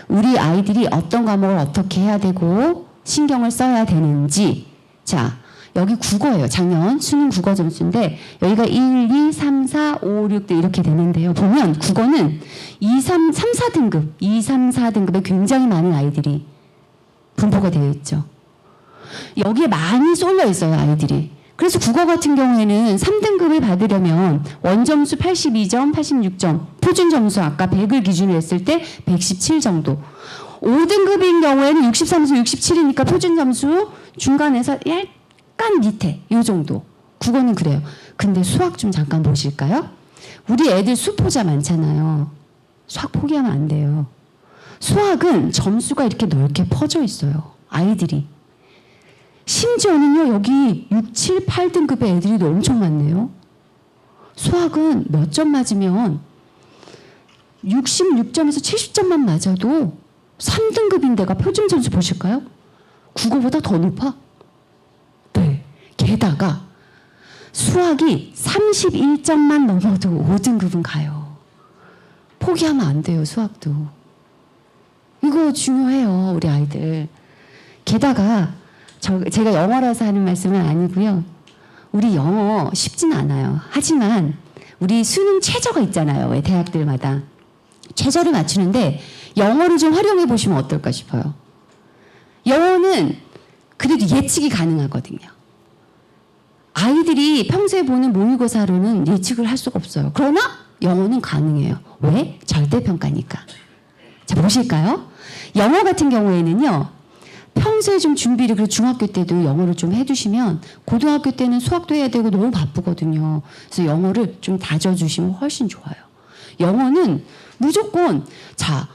우리 아이들이 어떤 과목을 어떻게 해야 되고 신경을 써야 되는지. 자, 여기 국어예요. 작년 수능 국어 점수인데 여기가 1, 2, 3, 4, 5, 6도 이렇게 되는데요. 보면 국어는 2, 3, 4등급에 굉장히 많은 아이들이 분포가 되어 있죠. 여기에 많이 쏠려 있어요. 아이들이. 그래서 국어 같은 경우에는 3등급을 받으려면 원점수 82점, 86점, 표준점수 아까 100을 기준으로 했을 때 117 정도. 5등급인 경우에는 63수 67이니까 표준점수 중간에서 약간 밑에 이 정도. 국어는 그래요. 근데 수학 좀 잠깐 보실까요? 우리 애들 수포자 많잖아요. 수학 포기하면 안 돼요. 수학은 점수가 이렇게 넓게 퍼져 있어요. 아이들이. 심지어는요, 여기 6, 7, 8등급의 애들이 엄청 많네요. 수학은 몇 점 맞으면 66점에서 70점만 맞아도 3등급인데가 표준 점수 보실까요? 국어보다 더 높아? 네. 게다가 수학이 31점만 넘어도 5등급은 가요. 포기하면 안 돼요, 수학도. 이거 중요해요, 우리 아이들. 게다가 제가 영어라서 하는 말씀은 아니고요. 우리 영어 쉽진 않아요. 하지만 우리 수능 최저가 있잖아요. 왜 대학들마다. 최저를 맞추는데 영어를 좀 활용해 보시면 어떨까 싶어요. 영어는 그래도 예측이 가능하거든요. 아이들이 평소에 보는 모의고사로는 예측을 할 수가 없어요. 그러나 영어는 가능해요. 왜? 절대평가니까. 자, 보실까요? 영어 같은 경우에는요. 평소에 좀 준비를 그리고 중학교 때도 영어를 좀 해두시면 고등학교 때는 수학도 해야 되고 너무 바쁘거든요. 그래서 영어를 좀 다져주시면 훨씬 좋아요. 영어는 무조건 자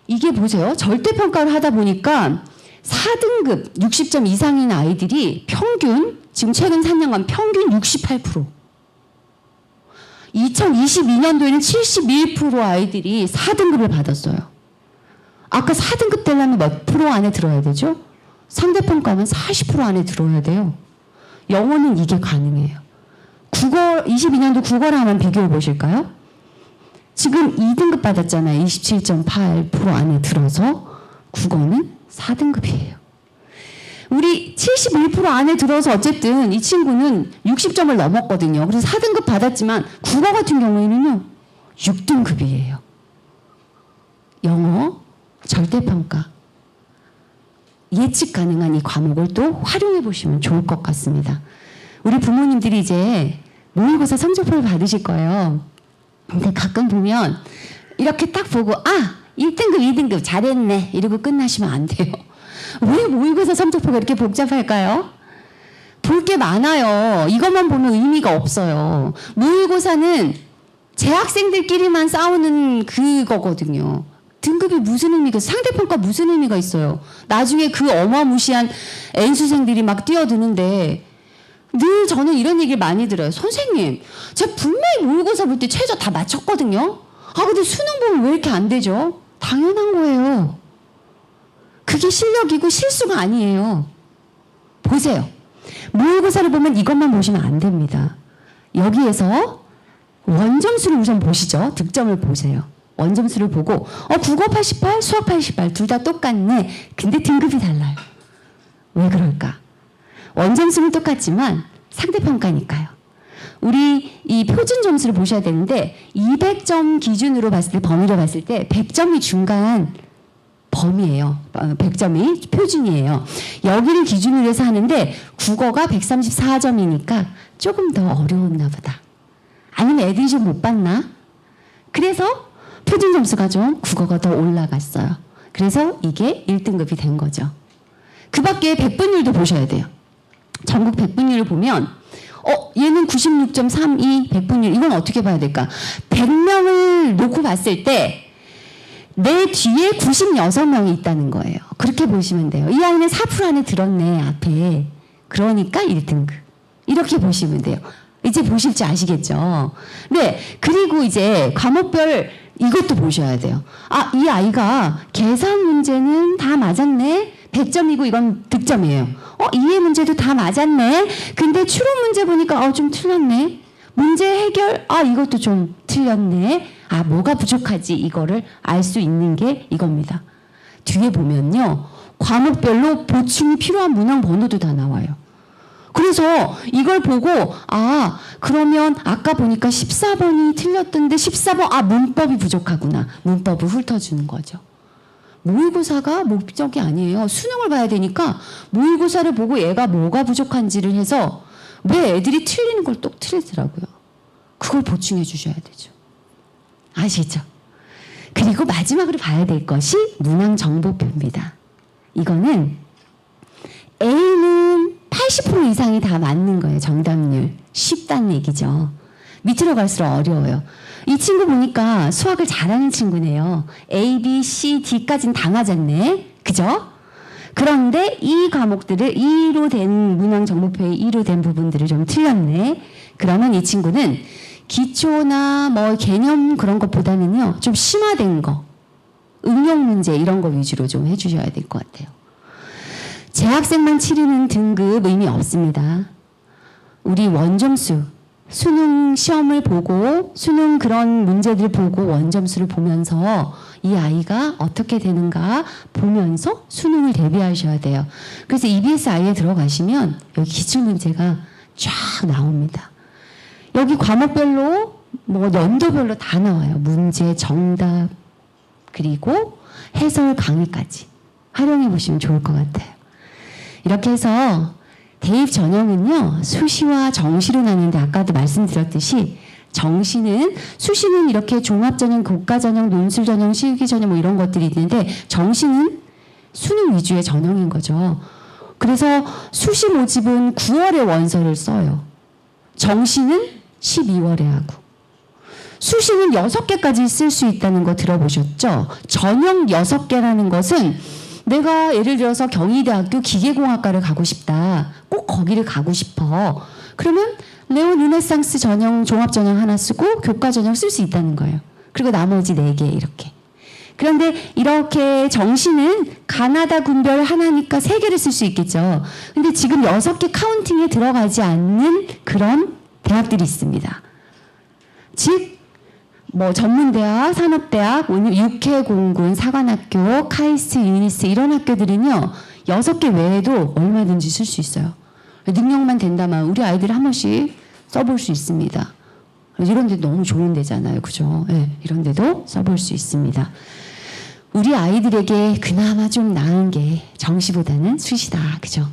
이게 보세요. 절대평가를 하다 보니까 4등급 60점 이상인 아이들이 평균 지금 최근 3년간 평균 68%. 2022년도에는 71% 아이들이 4등급을 받았어요. 아까 4등급 되려면 몇 프로 안에 들어야 되죠? 상대평가는 40% 안에 들어야 돼요. 영어는 이게 가능해요. 국어 22년도 국어를 한번 비교해 보실까요? 지금 2등급 받았잖아요. 27.8% 안에 들어서 국어는 4등급이에요. 우리 71% 안에 들어서 어쨌든 이 친구는 60점을 넘었거든요. 그래서 4등급 받았지만 국어 같은 경우에는요 6등급이에요. 영어 절대평가 예측 가능한 이 과목을 또 활용해 보시면 좋을 것 같습니다. 우리 부모님들이 이제 모의고사 성적표를 받으실 거예요. 근데 가끔 보면 이렇게 딱 보고 1등급 2등급 잘했네 이러고 끝나시면 안 돼요. 왜 모의고사 성적표가 이렇게 복잡할까요? 볼 게 많아요. 이것만 보면 의미가 없어요. 모의고사는 재학생들끼리만 싸우는 그거거든요. 등급이 무슨 의미가, 상대평가 무슨 의미가 있어요. 나중에 그 어마무시한 N수생들이 막 뛰어드는데 늘 저는 이런 얘기를 많이 들어요. 선생님, 제가 분명히 모의고사 볼 때 최저 다 맞췄거든요. 근데 수능 보면 왜 이렇게 안 되죠? 당연한 거예요. 그게 실력이고 실수가 아니에요. 보세요. 모의고사를 보면 이것만 보시면 안 됩니다. 여기에서 원점수를 우선 보시죠. 득점을 보세요. 원점수를 보고 국어 88, 수학 88 둘 다 똑같네. 근데 등급이 달라요. 왜 그럴까? 원점수는 똑같지만 상대평가니까요. 우리 이 표준 점수를 보셔야 되는데 200점 기준으로 봤을 때 범위로 봤을 때 100점이 중간 범위예요. 100점이 표준이에요. 여기를 기준으로 해서 하는데 국어가 134점이니까 조금 더 어려웠나 보다. 아니면 애들이 좀 못 봤나? 그래서 표준 점수가 좀 국어가 더 올라갔어요. 그래서 이게 1등급이 된 거죠. 그 밖에 백분율도 보셔야 돼요. 전국 백분율을 보면 얘는 96.32 백분율. 이건 어떻게 봐야 될까? 100명을 놓고 봤을 때 내 뒤에 96명이 있다는 거예요. 그렇게 보시면 돼요. 이 아이는 4% 안에 들었네 앞에. 그러니까 1등급. 이렇게 보시면 돼요. 이제 보실 줄 아시겠죠? 네. 그리고 이제 과목별 이것도 보셔야 돼요. 이 아이가 계산 문제는 다 맞았네. 100점이고 이건 득점이에요. 이해 문제도 다 맞았네. 근데 추론 문제 보니까 좀 틀렸네. 문제 해결 이것도 좀 틀렸네. 뭐가 부족하지 이거를 알 수 있는 게 이겁니다. 뒤에 보면요. 과목별로 보충이 필요한 문항 번호도 다 나와요. 그래서 이걸 보고 그러면 아까 보니까 14번이 틀렸던데 14번 문법이 부족하구나. 문법을 훑어주는 거죠. 모의고사가 목적이 아니에요. 수능을 봐야 되니까 모의고사를 보고 얘가 뭐가 부족한지를 해서 왜 애들이 틀리는 걸 또 틀리더라고요. 그걸 보충해 주셔야 되죠. 아시죠? 그리고 마지막으로 봐야 될 것이 문항 정보표입니다. 이거는 A는 80% 이상이 다 맞는 거예요. 정답률. 쉽다는 얘기죠. 밑으로 갈수록 어려워요. 이 친구 보니까 수학을 잘하는 친구네요. A, B, C, D까지는 다 맞았네. 그죠? 그런데 이 과목들을 2로 된 문항 정보표에 2로 된 부분들을 좀 틀렸네. 그러면 이 친구는 기초나 개념 그런 것보다는요. 좀 심화된 거. 응용 문제 이런 거 위주로 좀 해주셔야 될 것 같아요. 재학생만 치르는 등급 의미 없습니다. 우리 원점수, 수능 시험을 보고 수능 그런 문제들 보고 원점수를 보면서 이 아이가 어떻게 되는가 보면서 수능을 대비하셔야 돼요. 그래서 EBSI에 들어가시면 여기 기출문제가 쫙 나옵니다. 여기 과목별로 연도별로 다 나와요. 문제, 정답 그리고 해설 강의까지 활용해 보시면 좋을 것 같아요. 이렇게 해서 대입 전형은요. 수시와 정시로 나뉘는데 아까도 말씀드렸듯이 수시는 이렇게 종합전형, 교과전형, 논술전형, 실기전형 이런 것들이 있는데 정시는 수능 위주의 전형인 거죠. 그래서 수시 모집은 9월에 원서를 써요. 정시는 12월에 하고. 수시는 6개까지 쓸 수 있다는 거 들어보셨죠? 전형 6개라는 것은 내가 예를 들어서 경희대학교 기계공학과를 가고 싶다. 꼭 거기를 가고 싶어. 그러면 레오 르네상스 전형, 종합전형 하나 쓰고 교과전형 쓸 수 있다는 거예요. 그리고 나머지 4개 이렇게. 그런데 이렇게 정시는 가나다 군별 하나니까 3개를 쓸 수 있겠죠. 근데 지금 6개 카운팅에 들어가지 않는 그런 대학들이 있습니다. 즉, 뭐 전문대학, 산업대학, 육해공군, 사관학교, 카이스트, 유니스 이런 학교들은요 6개 외에도 얼마든지 쓸 수 있어요. 능력만 된다면 우리 아이들이 한 번씩 써볼 수 있습니다. 이런 데 너무 좋은 데잖아요. 그죠? 네, 이런 데도 써볼 수 있습니다. 우리 아이들에게 그나마 좀 나은 게 정시보다는 수시다. 그죠?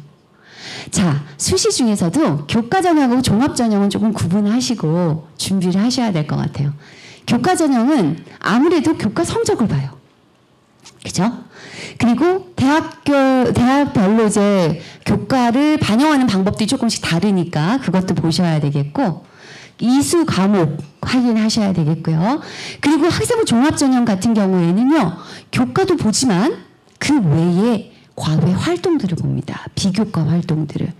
자, 수시 중에서도 교과전형하고 종합전형은 조금 구분하시고 준비를 하셔야 될 것 같아요. 교과전형은 아무래도 교과 성적을 봐요. 그죠? 그리고 대학별로 이제 교과를 반영하는 방법들이 조금씩 다르니까 그것도 보셔야 되겠고, 이수 과목 확인하셔야 되겠고요. 그리고 학생부 종합전형 같은 경우에는요, 교과도 보지만 그 외에 과외 활동들을 봅니다. 비교과 활동들을.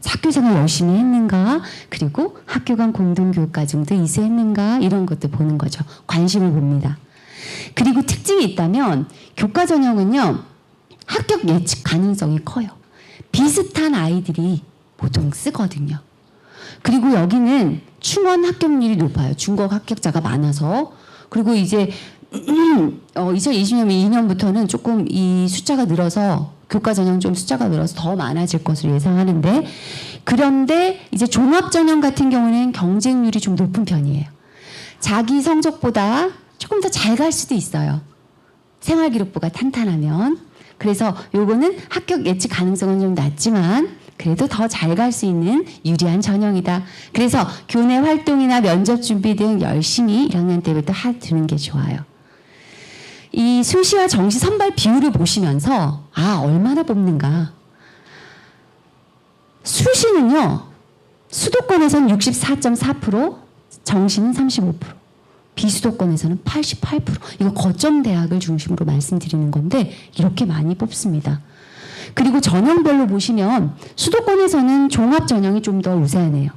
학교생활 열심히 했는가, 그리고 학교 간 공동교육과정도 이수했는가, 이런 것도 보는 거죠. 관심을 봅니다. 그리고 특징이 있다면 교과전형은요, 합격 예측 가능성이 커요. 비슷한 아이들이 보통 쓰거든요. 그리고 여기는 충원 합격률이 높아요. 중국 합격자가 많아서. 그리고 이제 2020년 2년부터는 조금 이 숫자가 늘어서 교과전형 좀 숫자가 늘어서 더 많아질 것으로 예상하는데, 그런데 이제 종합전형 같은 경우는 경쟁률이 좀 높은 편이에요. 자기 성적보다 조금 더 잘 갈 수도 있어요. 생활기록부가 탄탄하면. 그래서 요거는 합격 예측 가능성은 좀 낮지만 그래도 더 잘 갈 수 있는 유리한 전형이다. 그래서 교내 활동이나 면접 준비 등 열심히 1학년 때부터 해두는 게 좋아요. 이 수시와 정시 선발 비율을 보시면서 얼마나 뽑는가. 수시는요, 수도권에서는 64.4%, 정시는 35%, 비수도권에서는 88%. 이거 거점 대학을 중심으로 말씀드리는 건데 이렇게 많이 뽑습니다. 그리고 전형별로 보시면 수도권에서는 종합전형이 좀 더 우세하네요.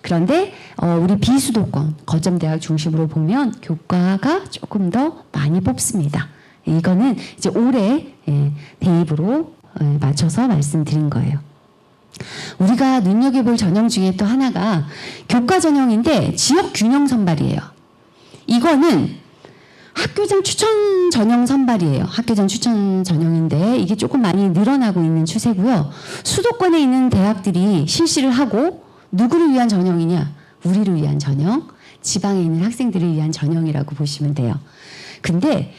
그런데 우리 비수도권 거점대학 중심으로 보면 교과가 조금 더 많이 뽑습니다. 이거는 이제 올해 대입으로 맞춰서 말씀드린 거예요. 우리가 눈여겨볼 전형 중에 또 하나가 교과 전형인데 지역 균형 선발이에요. 이거는 학교장 추천 전형 선발이에요. 학교장 추천 전형인데 이게 조금 많이 늘어나고 있는 추세고요. 수도권에 있는 대학들이 실시를 하고, 누구를 위한 전형이냐? 우리를 위한 전형, 지방에 있는 학생들을 위한 전형이라고 보시면 돼요. 근데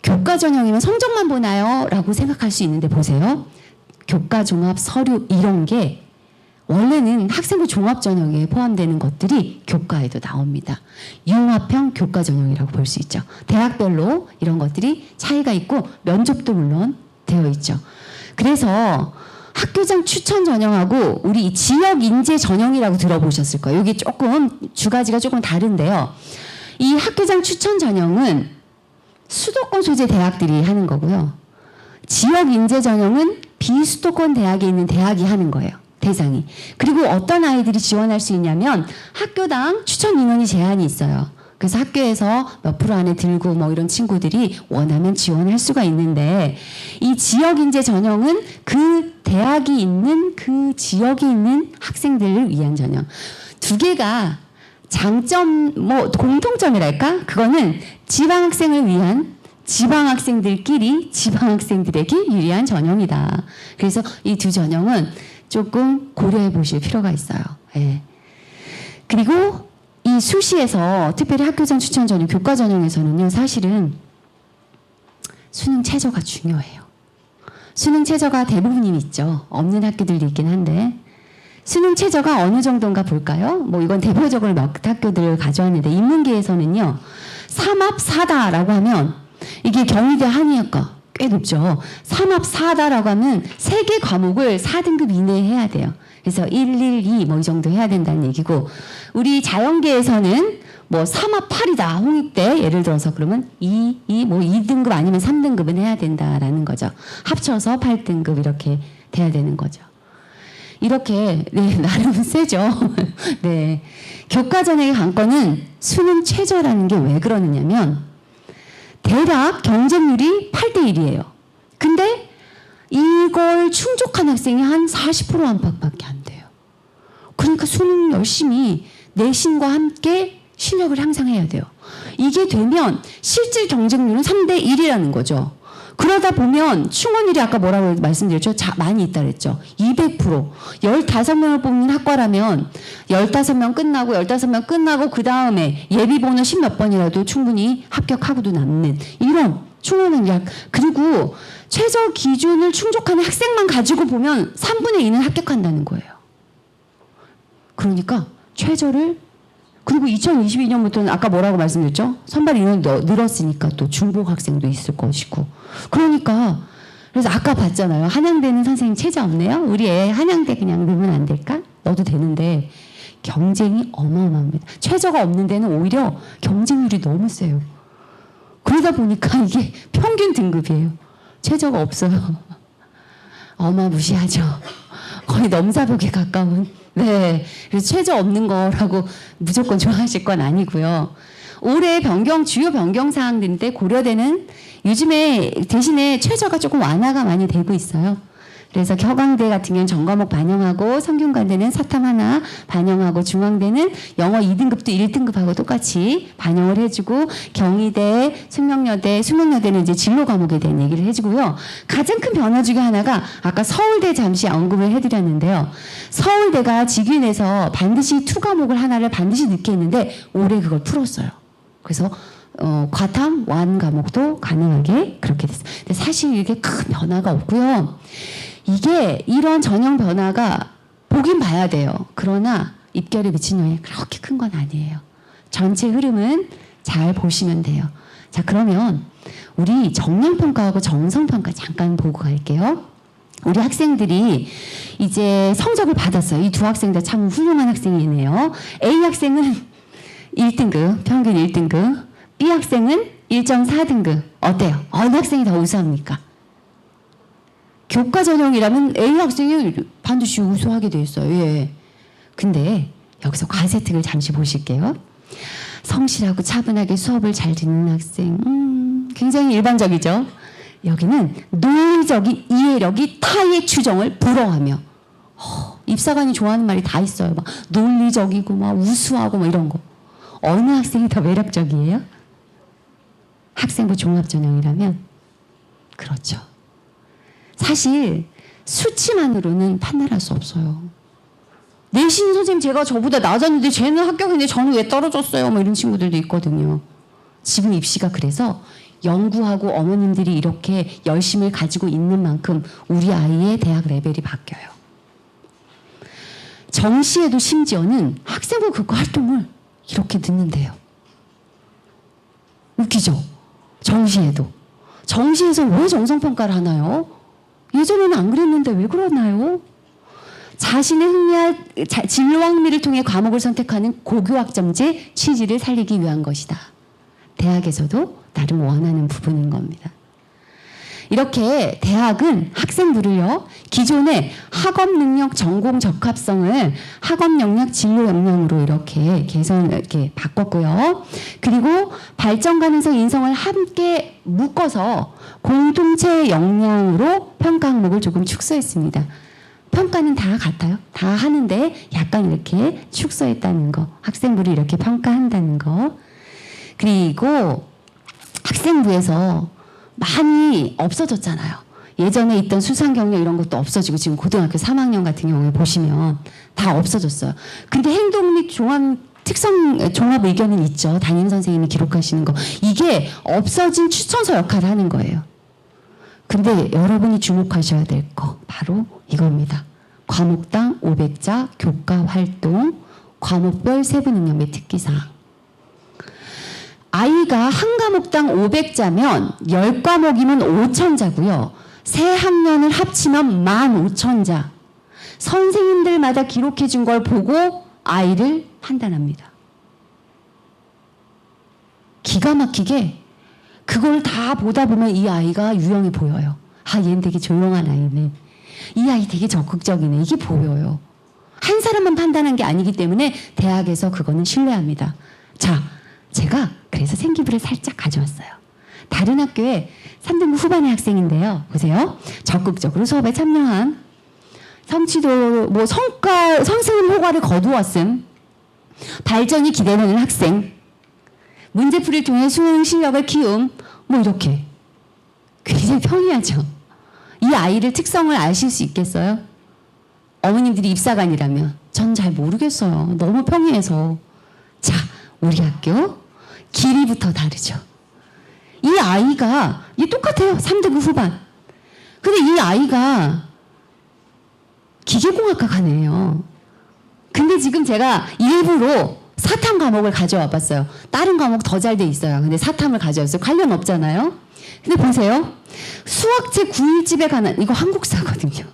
교과 전형이면 성적만 보나요? 라고 생각할 수 있는데 보세요. 교과 종합 서류 이런 게 원래는 학생부 종합 전형에 포함되는 것들이 교과에도 나옵니다. 융합형 교과 전형이라고 볼 수 있죠. 대학별로 이런 것들이 차이가 있고 면접도 물론 되어 있죠. 그래서 학교장 추천 전형하고 우리 지역 인재 전형이라고 들어보셨을 거예요. 여기 조금 주가지가 조금 다른데요. 이 학교장 추천 전형은 수도권 소재 대학들이 하는 거고요. 지역 인재 전형은 비수도권 대학에 있는 대학이 하는 거예요. 대상이. 그리고 어떤 아이들이 지원할 수 있냐면 학교당 추천 인원이 제한이 있어요. 그래서 학교에서 몇 프로 안에 들고 뭐 이런 친구들이 원하면 지원할 수가 있는데, 이 지역 인재 전형은 그 대학이 있는 그 지역에 있는 학생들을 위한 전형. 두 개가 장점, 뭐 공통점이랄까? 그거는 지방 학생을 위한, 지방 학생들끼리 지방 학생들에게 유리한 전형이다. 그래서 이 두 전형은 조금 고려해 보실 필요가 있어요. 예. 그리고 이 수시에서 특별히 학교장 추천 전형, 교과 전형에서는요, 사실은 수능 최저가 중요해요. 수능 최저가 대부분이 있죠. 없는 학교들도 있긴 한데, 수능 최저가 어느 정도인가 볼까요? 뭐 이건 대표적으로 몇 학교들을 가져왔는데, 인문계에서는요, 3합 4다라고 하면 이게 경희대 한의학과 꽤 높죠. 3합 4다라고 하면 3개 과목을 4등급 이내에 해야 돼요. 그래서 1, 1, 2 뭐 이 정도 해야 된다는 얘기고, 우리 자연계에서는 뭐 3합 8이다. 홍익대 예를 들어서 그러면 2등급 아니면 3등급은 해야 된다라는 거죠. 합쳐서 8등급 이렇게 돼야 되는 거죠. 이렇게 나름 세죠. 네. 교과 전형의 관건은 수능 최저라는 게 왜 그러느냐면, 대략 경쟁률이 8대1이에요. 근데 이걸 충족한 학생이 한 40% 안팎밖에 안 돼요. 그러니까 수능 열심히 내신과 함께 실력을 향상해야 돼요. 이게 되면 실질 경쟁률은 3대1이라는 거죠. 그러다 보면 충원율이 아까 뭐라고 말씀드렸죠? 많이 있다 그랬죠. 200%. 15명을 뽑는 학과라면 15명 끝나고 그 다음에 예비 번호 10몇 번이라도 충분히 합격하고도 남는 이런 충원율. 그리고 최저 기준을 충족하는 학생만 가지고 보면 3분의 2는 합격한다는 거예요. 그러니까 최저를, 그리고 2022년부터는 아까 뭐라고 말씀드렸죠? 선발 인원이 늘었으니까 또 중복 학생도 있을 것이고. 그러니까 그래서 아까 봤잖아요. 한양대는 선생님 체제 없네요. 우리 애 한양대 그냥 넣으면 안 될까? 넣어도 되는데 경쟁이 어마어마합니다. 최저가 없는 데는 오히려 경쟁률이 너무 세요. 그러다 보니까 이게 평균 등급이에요. 최저가 없어요. 어마무시하죠. 거의 넘사벽에 가까운. 네. 그래서 최저 없는 거라고 무조건 좋아하실 건 아니고요. 올해 주요 변경 사항들인데 고려대는 요즘에 대신에 최저가 조금 완화가 많이 되고 있어요. 그래서 켜강대 같은 경우는 전과목 반영하고 성균관대는 사탐 하나 반영하고 중앙대는 영어 2등급도 1등급하고 똑같이 반영을 해주고 경희대, 숙명여대는 이제 진로 과목에 대한 얘기를 해주고요. 가장 큰 변화 중에 하나가 아까 서울대 잠시 언급을 해드렸는데요. 서울대가 직위에서 반드시 투 과목을 하나를 반드시 넣게 했는데 올해 그걸 풀었어요. 그래서 과탐 완 과목도 가능하게 그렇게 됐어요. 근데 사실 이게 큰 변화가 없고요. 이게 이런 전형 변화가 보긴 봐야 돼요. 그러나 입결에 미친 영향이 그렇게 큰 건 아니에요. 전체 흐름은 잘 보시면 돼요. 자, 그러면 우리 정량평가하고 정성평가 잠깐 보고 갈게요. 우리 학생들이 이제 성적을 받았어요. 이 두 학생 다 참 훌륭한 학생이네요. A 학생은 1등급, 평균 1등급. B 학생은 1.4등급. 어때요? 어느 학생이 더 우수합니까? 교과 전형이라면 A 학생이 반드시 우수하게 돼 있어요. 예. 근데 여기서 과세특을 잠시 보실게요. 성실하고 차분하게 수업을 잘 듣는 학생. 굉장히 일반적이죠. 여기는 논리적인 이해력이 타의 추정을 불허하며 입사관이 좋아하는 말이 다 있어요. 막 논리적이고 막 우수하고 막 이런 거. 어느 학생이 더 매력적이에요? 학생부 종합전형이라면 그렇죠. 사실 수치만으로는 판단할 수 없어요. 내신 선생님 제가 저보다 낮았는데 쟤는 합격했는데 저는 왜 떨어졌어요? 뭐 이런 친구들도 있거든요. 지금 입시가 그래서 연구하고 어머님들이 이렇게 열심을 가지고 있는 만큼 우리 아이의 대학 레벨이 바뀌어요. 정시에도 심지어는 학생부 교과 활동을 이렇게 듣는데요. 웃기죠? 정시에도. 정시에서 왜 정성평가를 하나요? 예전에는 안 그랬는데 왜 그러나요? 자신의 진로와 흥미를 통해 과목을 선택하는 고교학점제 취지를 살리기 위한 것이다. 대학에서도 나름 원하는 부분인 겁니다. 이렇게 대학은 학생부를요, 기존의 학업 능력 전공 적합성을 학업 역량 진로 역량으로 이렇게 바꿨고요. 그리고 발전 가능성 인성을 함께 묶어서 공동체 역량으로 평가 항목을 조금 축소했습니다. 평가는 다 같아요. 다 하는데 약간 이렇게 축소했다는 거. 학생부를 이렇게 평가한다는 거. 그리고 학생부에서 많이 없어졌잖아요. 예전에 있던 수상 경력 이런 것도 없어지고 지금 고등학교 3학년 같은 경우에 보시면 다 없어졌어요. 근데 행동 및 종합 의견은 있죠. 담임 선생님이 기록하시는 거. 이게 없어진 추천서 역할을 하는 거예요. 근데 여러분이 주목하셔야 될 거 바로 이겁니다. 과목당 500자 교과 활동, 과목별 세부 능력의 특기사항. 아이가 한 과목당 500자면 10과목이면 5,000자고요. 세 학년을 합치면 15,000자. 선생님들마다 기록해 준 걸 보고 아이를 판단합니다. 기가 막히게 그걸 다 보다 보면 이 아이가 유형이 보여요. 아, 얘는 되게 조용한 아이네. 이 아이 되게 적극적이네. 이게 보여요. 한 사람만 판단한 게 아니기 때문에 대학에서 그거는 신뢰합니다. 자, 제가 그래서 생기부를 살짝 가져왔어요. 다른 학교에 3등급 후반의 학생인데요. 보세요. 적극적으로 수업에 참여한 성취도 성과 성승 효과를 거두었음. 발전이 기대되는 학생. 문제풀이를 통해 수능 실력을 키움. 이렇게. 굉장히 평이하죠. 이 아이를 특성을 아실 수 있겠어요? 어머님들이 입사관이라면 전 잘 모르겠어요. 너무 평이해서. 자, 우리 학교 길이부터 다르죠. 이 아이가 똑같아요. 3등급 후반. 근데 이 아이가 기계공학과가네요. 근데 지금 제가 일부러 사탐 과목을 가져와 봤어요. 다른 과목 더 잘 돼 있어요. 근데 사탐을 가져왔어요. 관련 없잖아요. 근데 보세요. 수학제 9일집에 관한, 이거 한국사거든요.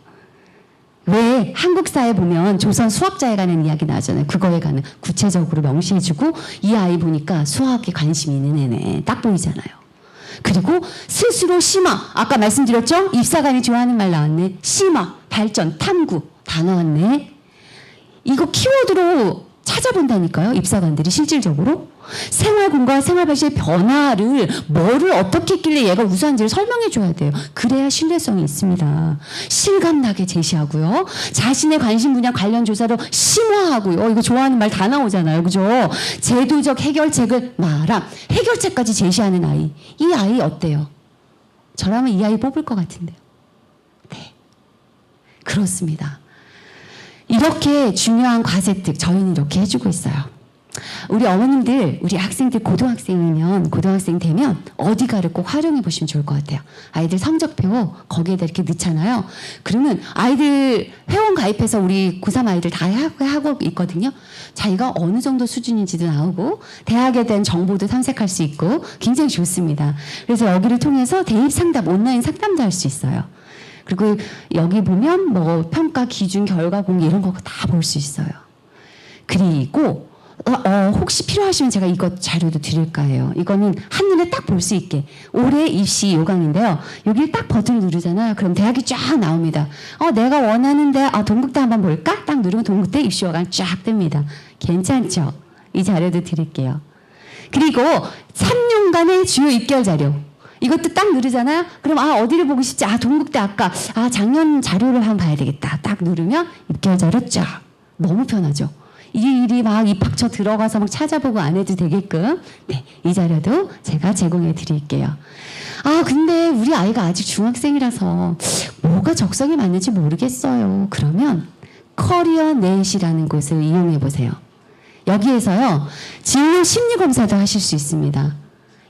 왜 한국사에 보면 조선 수학자에 관한 이야기 나오잖아요. 그거에 관한 구체적으로 명시해주고 이 아이 보니까 수학에 관심이 있는 애네. 딱 보이잖아요. 그리고 스스로 심화, 아까 말씀드렸죠? 입사관이 좋아하는 말 나왔네. 심화, 발전, 탐구 다 나왔네. 이거 키워드로 찾아본다니까요. 입사관들이 실질적으로. 생활군과 생활발시의 변화를 뭐를 어떻게 했길래 얘가 우수한지를 설명해 줘야 돼요. 그래야 신뢰성이 있습니다. 실감나게 제시하고요. 자신의 관심 분야 관련 조사로 심화하고요. 이거 좋아하는 말 다 나오잖아요. 그죠? 제도적 해결책을 말함. 해결책까지 제시하는 아이. 이 아이 어때요? 저라면 이 아이 뽑을 것 같은데요. 네. 그렇습니다. 이렇게 중요한 과제특 저희는 이렇게 해주고 있어요. 우리 어머님들, 우리 학생들 고등학생 되면 어디가를 꼭 활용해 보시면 좋을 것 같아요. 아이들 성적표 거기에다 이렇게 넣잖아요. 그러면 아이들 회원 가입해서 우리 고3 아이들 다 하고 있거든요. 자기가 어느 정도 수준인지도 나오고 대학에 대한 정보도 탐색할 수 있고 굉장히 좋습니다. 그래서 여기를 통해서 대입 상담, 온라인 상담도 할 수 있어요. 그리고 여기 보면 평가 기준 결과 공개 이런 거 다 볼 수 있어요. 그리고 혹시 필요하시면 제가 이것 자료도 드릴까 해요. 이거는 한눈에 딱 볼 수 있게 올해 입시 요강인데요. 여기 딱 버튼을 누르잖아요. 그럼 대학이 쫙 나옵니다. 내가 원하는데 동국대 한번 볼까? 딱 누르면 동국대 입시 요강 쫙 뜹니다. 괜찮죠? 이 자료도 드릴게요. 그리고 3년간의 주요 입결 자료. 이것도 딱 누르잖아요. 그럼 어디를 보고 싶지? 동국대 아까 작년 자료를 한번 봐야 되겠다. 딱 누르면 입결 자료 쫙. 너무 편하죠. 일일이 막 입학처 들어가서 막 찾아보고 안 해도 되게끔 네, 이 자료도 제가 제공해 드릴게요. 근데 우리 아이가 아직 중학생이라서 뭐가 적성에 맞는지 모르겠어요. 그러면 커리어넷이라는 곳을 이용해 보세요. 여기에서요. 진로 심리 검사도 하실 수 있습니다.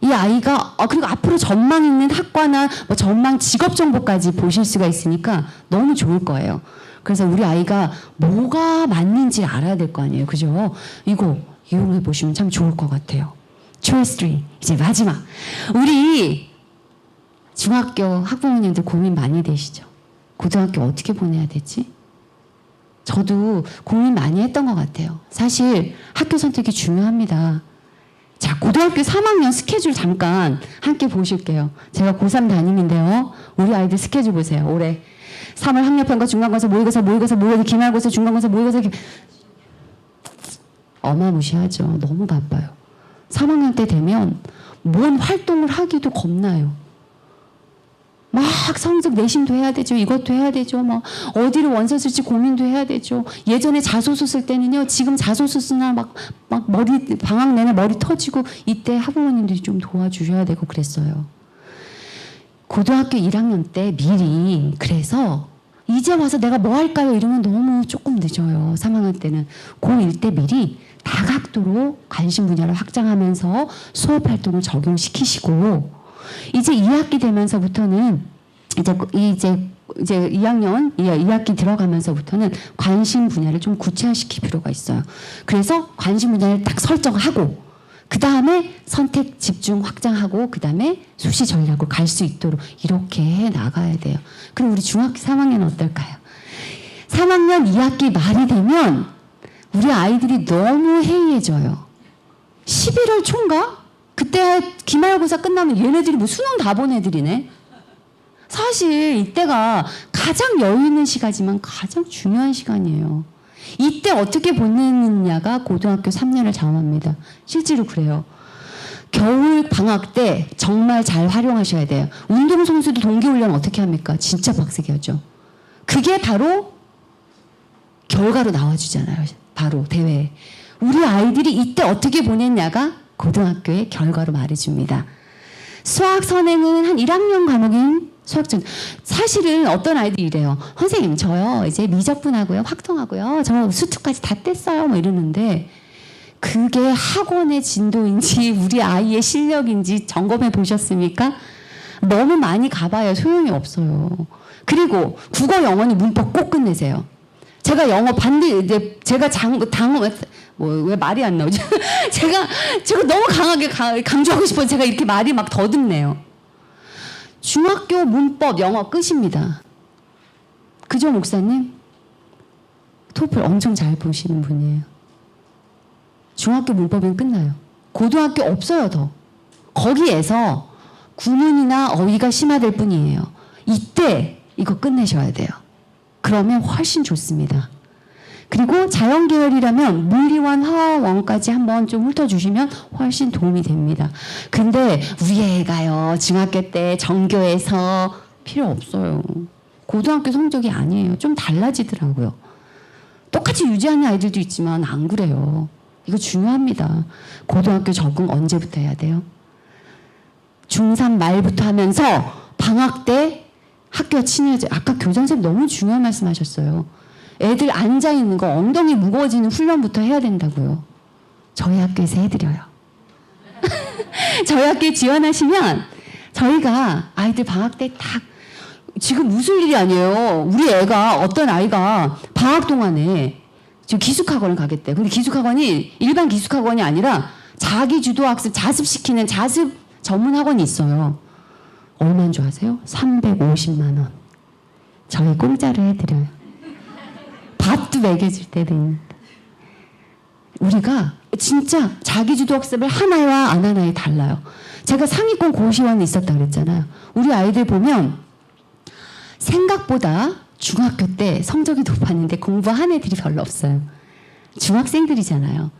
이 아이가 그리고 앞으로 전망 있는 학과나 전망 직업 정보까지 보실 수가 있으니까 너무 좋을 거예요. 그래서 우리 아이가 뭐가 맞는지 알아야 될 거 아니에요. 그죠? 이거 이용해 보시면 참 좋을 것 같아요. 초이스 3 이제 마지막. 우리 중학교 학부모님들 고민 많이 되시죠? 고등학교 어떻게 보내야 되지? 저도 고민 많이 했던 것 같아요. 사실 학교 선택이 중요합니다. 자, 고등학교 3학년 스케줄 잠깐 함께 보실게요. 제가 고3 담임인데요. 우리 아이들 스케줄 보세요. 올해 3월 학력평가, 중간고사, 모의고사, 기말고사, 중간고사, 모의고사. 어마무시하죠. 너무 바빠요. 3학년 때 되면 뭔 활동을 하기도 겁나요. 막 성적 내신도 해야 되죠. 이것도 해야 되죠. 어디를 원서 쓸지 고민도 해야 되죠. 예전에 자소서 쓸 때는요. 지금 자소서 쓰나 막 머리 방학 내내 머리 터지고 이때 학부모님들이 좀 도와주셔야 되고 그랬어요. 고등학교 1학년 때 미리 그래서 이제 와서 내가 뭐 할까요? 이러면 너무 조금 늦어요. 3학년 때는 고1 때 미리 다각도로 관심 분야를 확장하면서 수업 활동을 적용시키시고 이제 2학기 되면서부터는 이제 2학기 들어가면서부터는 관심 분야를 좀 구체화시킬 필요가 있어요. 그래서 관심 분야를 딱 설정하고 그 다음에 선택 집중 확장하고 그 다음에 수시 전략으로 갈 수 있도록 이렇게 해 나가야 돼요. 그럼 우리 중학교 3학년 어떨까요? 3학년 2학기 말이 되면 우리 아이들이 너무 해이해져요. 11월 초인가? 그때 기말고사 끝나면 얘네들이 수능 다 본 애들이네. 사실 이때가 가장 여유 있는 시간이지만 가장 중요한 시간이에요. 이때 어떻게 보내느냐가 고등학교 3년을 좌우합니다. 실제로 그래요. 겨울 방학 때 정말 잘 활용하셔야 돼요. 운동선수도 동계훈련 어떻게 합니까? 진짜 빡세게 하죠. 그게 바로 결과로 나와주잖아요. 바로 대회에. 우리 아이들이 이때 어떻게 보냈냐가 고등학교의 결과로 말해줍니다. 수학 선행은 한 1학년 과목인 수학전. 사실은 어떤 아이들이 이래요. 선생님 저요 이제 미적분하고요 확통하고요 저 수투까지 다 뗐어요 뭐 이러는데 그게 학원의 진도인지 우리 아이의 실력인지 점검해 보셨습니까? 너무 많이 가봐야 소용이 없어요. 그리고 국어 영어는 문법 꼭 끝내세요. 제가 영어 이제 제가 왜 말이 안 나오죠? 제가 너무 강하게 강조하고 싶어서 제가 이렇게 말이 막 더듬네요. 중학교 문법 영어 끝입니다. 그죠 목사님? 토플 엄청 잘 보시는 분이에요. 중학교 문법은 끝나요. 고등학교 없어요 더. 거기에서 구문이나 어휘가 심화될 뿐이에요. 이때 이거 끝내셔야 돼요. 그러면 훨씬 좋습니다. 그리고 자연계열이라면 물리원, 화원까지 한번 좀 훑어주시면 훨씬 도움이 됩니다. 근데 우리 애가요 중학교 때 전교에서 필요 없어요. 고등학교 성적이 아니에요. 좀 달라지더라고요. 똑같이 유지하는 아이들도 있지만 안 그래요. 이거 중요합니다. 고등학교 적응 언제부터 해야 돼요? 중3 말부터 하면서 방학 때 학교와 친해져. 아까 교장선생님 너무 중요한 말씀 하셨어요. 애들 앉아있는 거 엉덩이 무거워지는 훈련부터 해야 된다고요. 저희 학교에서 해드려요. 저희 학교에 지원하시면 저희가 아이들 방학 때 딱 지금 웃을 일이 아니에요. 우리 애가 어떤 아이가 방학 동안에 지금 기숙학원을 가겠대. 근데 기숙학원이 일반 기숙학원이 아니라 자기 주도학습 자습시키는 자습 전문 학원이 있어요. 얼마인 줄 아세요? 350만 원. 저희 공짜로 해드려요. 밥도 먹여줄 때도 있는데. 우리가 진짜 자기주도학습을 하나와 안 하나에 달라요. 제가 상위권 고시원에 있었다 그랬잖아요. 우리 아이들 보면 생각보다 중학교 때 성적이 높았는데 공부한 애들이 별로 없어요. 중학생들이잖아요.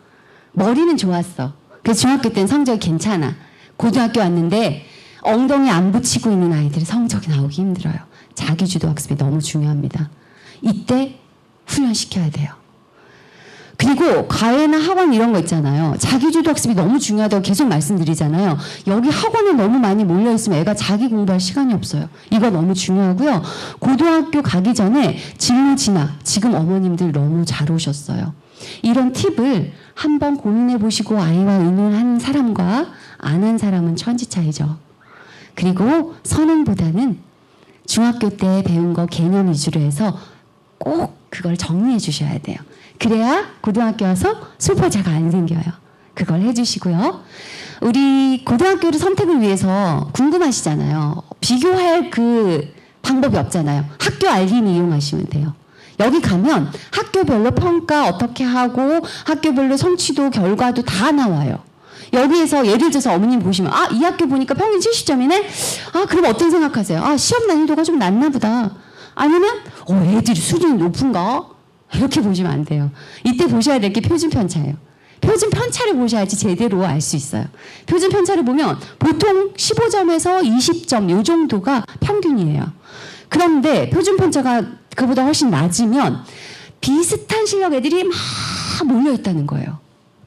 머리는 좋았어. 그래서 중학교 때는 성적이 괜찮아. 고등학교 왔는데 엉덩이 안 붙이고 있는 아이들이 성적이 나오기 힘들어요. 자기주도학습이 너무 중요합니다. 이때 훈련시켜야 돼요. 그리고 과외나 학원 이런 거 있잖아요. 자기주도학습이 너무 중요하다고 계속 말씀드리잖아요. 여기 학원에 너무 많이 몰려있으면 애가 자기 공부할 시간이 없어요. 이거 너무 중요하고요. 고등학교 가기 전에 진로 진학. 지금 어머님들 너무 잘 오셨어요. 이런 팁을 한번 고민해 보시고 아이와 의논한 사람과 안 한 사람은 천지 차이죠. 그리고 선행보다는 중학교 때 배운 거 개념 위주로 해서 꼭 그걸 정리해 주셔야 돼요. 그래야 고등학교 와서 슬퍼자가 안 생겨요. 그걸 해주시고요. 우리 고등학교를 선택을 위해서 궁금하시잖아요. 비교할 그 방법이 없잖아요. 학교 알림 이용하시면 돼요. 여기 가면 학교별로 평가 어떻게 하고 학교별로 성취도 결과도 다 나와요. 여기에서 예를 들어서 어머님 보시면 이 학교 보니까 평균 70점이네? 그럼 어떤 생각하세요? 시험 난이도가 좀 낮나 보다. 아니면 애들이 수준이 높은가? 이렇게 보시면 안 돼요. 이때 보셔야 될 게 표준 편차예요. 표준 편차를 보셔야지 제대로 알 수 있어요. 표준 편차를 보면 보통 15점에서 20점 요 정도가 평균이에요. 그런데 표준 편차가 그보다 훨씬 낮으면 비슷한 실력 애들이 막 몰려 있다는 거예요.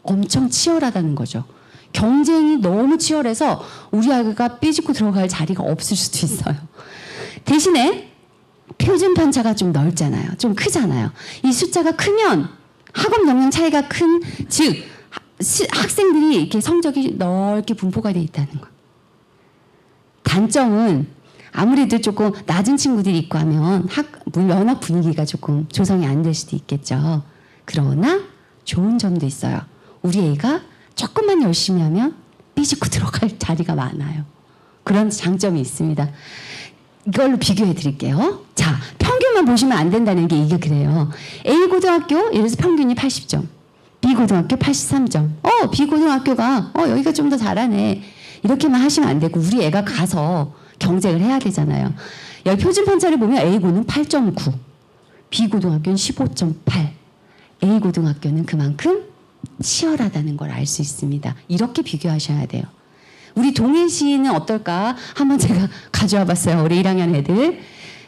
엄청 치열하다는 거죠. 경쟁이 너무 치열해서 우리 아이가 삐집고 들어갈 자리가 없을 수도 있어요. 대신에 표준 편차가 좀 넓잖아요. 좀 크잖아요. 이 숫자가 크면 학업 역량 차이가 큰, 즉 학생들이 이렇게 성적이 넓게 분포가 돼 있다는 거. 단점은 아무래도 조금 낮은 친구들이 있고 하면 연합 분위기가 조금 조성이 안 될 수도 있겠죠. 그러나 좋은 점도 있어요. 우리 애가 조금만 열심히 하면 삐집고 들어갈 자리가 많아요. 그런 장점이 있습니다. 이걸로 비교해 드릴게요. 자, 평균만 보시면 안 된다는 게 이게 그래요. A 고등학교, 예를 들어서 평균이 80점. B 고등학교 83점. B 고등학교가 여기가 좀 더 잘하네. 이렇게만 하시면 안 되고 우리 애가 가서 경쟁을 해야 되잖아요. 여기 표준 편차를 보면 A고는 8.9, B 고등학교는 15.8. A 고등학교는 그만큼 치열하다는 걸 알 수 있습니다. 이렇게 비교하셔야 돼요. 우리 동해시는 어떨까? 한번 제가 가져와 봤어요. 우리 1학년 애들.